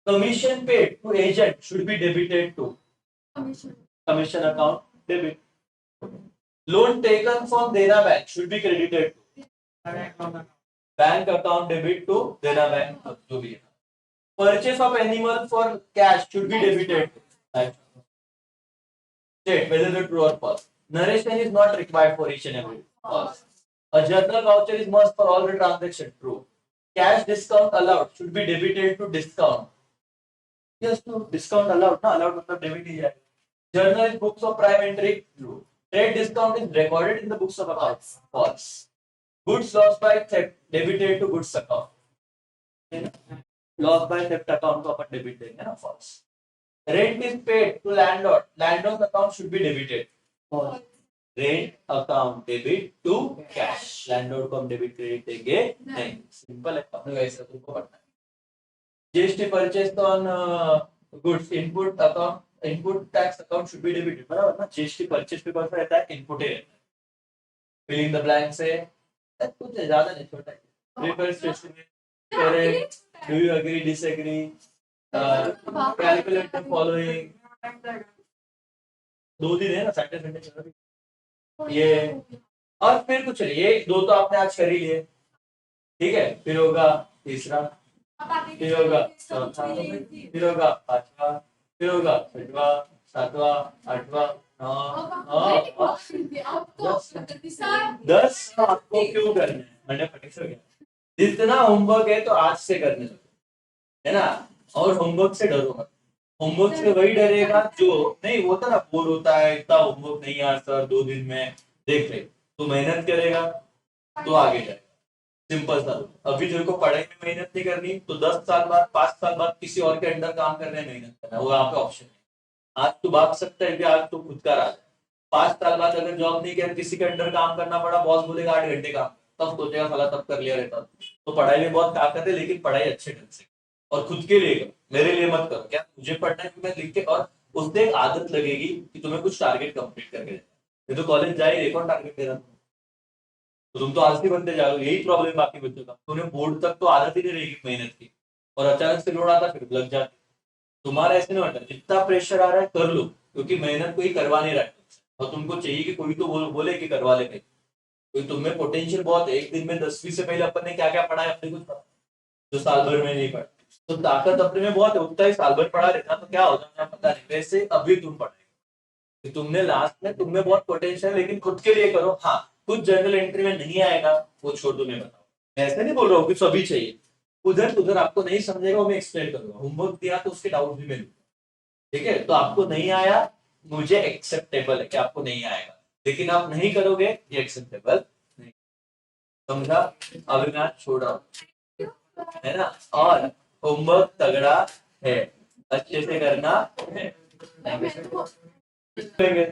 Commission paid to agent should be debited to commission account debit. Loan taken from Dena bank should be credited to bank account debit to Dena bank, जो भी है। Purchase of animal for cash should be debited to, state whether the true or false. Narration is not required for each and every false. A journal voucher is must for all the transactions, true. Cash discount allowed should be debited to discount. Yes, to discount allowed, ना allowed मतलब debit ही है. Journal is books of prime entry, true. Trade discount is recorded in the books of accounts, false. Goods lost by theft debited to goods account. Lost by theft account को अपन debit देंगे ना, false. Rent is paid to landlord. Landlord's account should be debited. False. Rent account debit to cash. Landlord को हम debit credit देंगे नहीं, simple है, अपने वैसे तुमको पढ़ना है। GST purchase on goods, input account, input tax account should be debited, बराबर ना? जीएसटी परचेज पे कौन सा रहता है? इनपुट ही रहता है। फिलिंग द ब्लैंक से कुछ ज्यादा नहीं, छोटा है। Prepare statement, correct, do you agree, disagree, calculate the following, 2 दिन है ना, सैटरडे संडे चल रही ये। और फिर कुछ नहीं, ये 2 तो आपने आज कर ही लिए, ठीक है? फिर होगा तीसरा, फिर होगा चौथा, फिर होगा पांचवा, फिर होगा छठवा, सातवा, आठवा, 10। आपको क्यों करना है? मैंने फटिक से गया, जितना होमवर्क है तो आज से करने दो, है ना? और होमवर्क से डरो मत, होमवर्क से वही डरेगा जो नहीं होता ना, बोर होता है, इतना होमवर्क नहीं यार सर 2 दिन में देख ले, तो मेहनत करेगा तो आगे जाएगा। सिंपल सा। अभी तेरे को पढ़ाई में मेहनत नहीं करनी तो 10 साल बाद 5 साल बाद किसी और के अंडर काम करने में मेहनत करना, वो यहाँ पे ऑप्शन है। आज तू भाग सकता है कि आज तू खुद का राजा, 5 साल बाद अगर जॉब नहीं किया, किसी के अंडर काम करना पड़ा, बॉस बोलेगा 8 घंटे काम, तब सोचेगा साला तब कर लिया रहता। तो पढ़ाई में बहुत ताकत है, लेकिन पढ़ाई अच्छे ढंग से और खुद के लिए करो, मेरे लिए मत करो। क्या मुझे पढ़ना है मैं लिख के, और उससे एक आदत लगेगी कि तुम्हें कुछ टारगेट कंप्लीट करके देना। ये तो कॉलेज जाए, कौन टारगेट दे रहा? तो तुम तो आलसी बनते जा रहे हो, यही प्रॉब्लम बाकी बच्चों का। तुम्हें बोर्ड तक तो आदत ही नहीं रहेगी मेहनत की, और अचानक से लोड आता फिर लग जाती। तुम्हारा ऐसे नहीं होता, जितना प्रेशर आ रहा है कर लो, क्योंकि मेहनत कोई करवा नहीं रहा है तुमसे। और तुमको चाहिए कि कोई तो बोले कि करवा ले भाई, क्योंकि तुम में पोटेंशियल बहुत है। एक दिन में 10वीं से पहले अपन ने क्या क्या पढ़ा है अपने कुछ पता, जो साल भर में नहीं पढ़ा। तो ताकत अपने में बहुत है, उतना ही साल भर पढ़ा रहता तो क्या होता मुझे पता नहीं। वैसे अभी तुम पढ़ाई कि तुमने लास्ट में, तुम में बहुत पोटेंशियल, लेकिन खुद के लिए करो। हाँ, कुछ जनरल एंट्री में नहीं आएगा, वो छोड़ दो, मैं बताऊँ। मैं ऐसे नहीं बोल रहा हूँ कि सभी चाहिए, उधर उधर आपको नहीं समझेगा वो मैं एक्सप्लेन करूंगा। होमवर्क दिया तो उसके डाउट भी मैं लूंगा, ठीक है। तो आपको नहीं आया, मुझे एक्सेप्टेबल है कि आपको नहीं आएगा, लेकिन आप नहीं करोगे ये एक्सेप्टेबल नहीं। समझा? अभी मैं छोड़ रहा हूँ, है ना। और होमवर्क तगड़ा है, अच्छे से करना है, मैं तो करेंगे।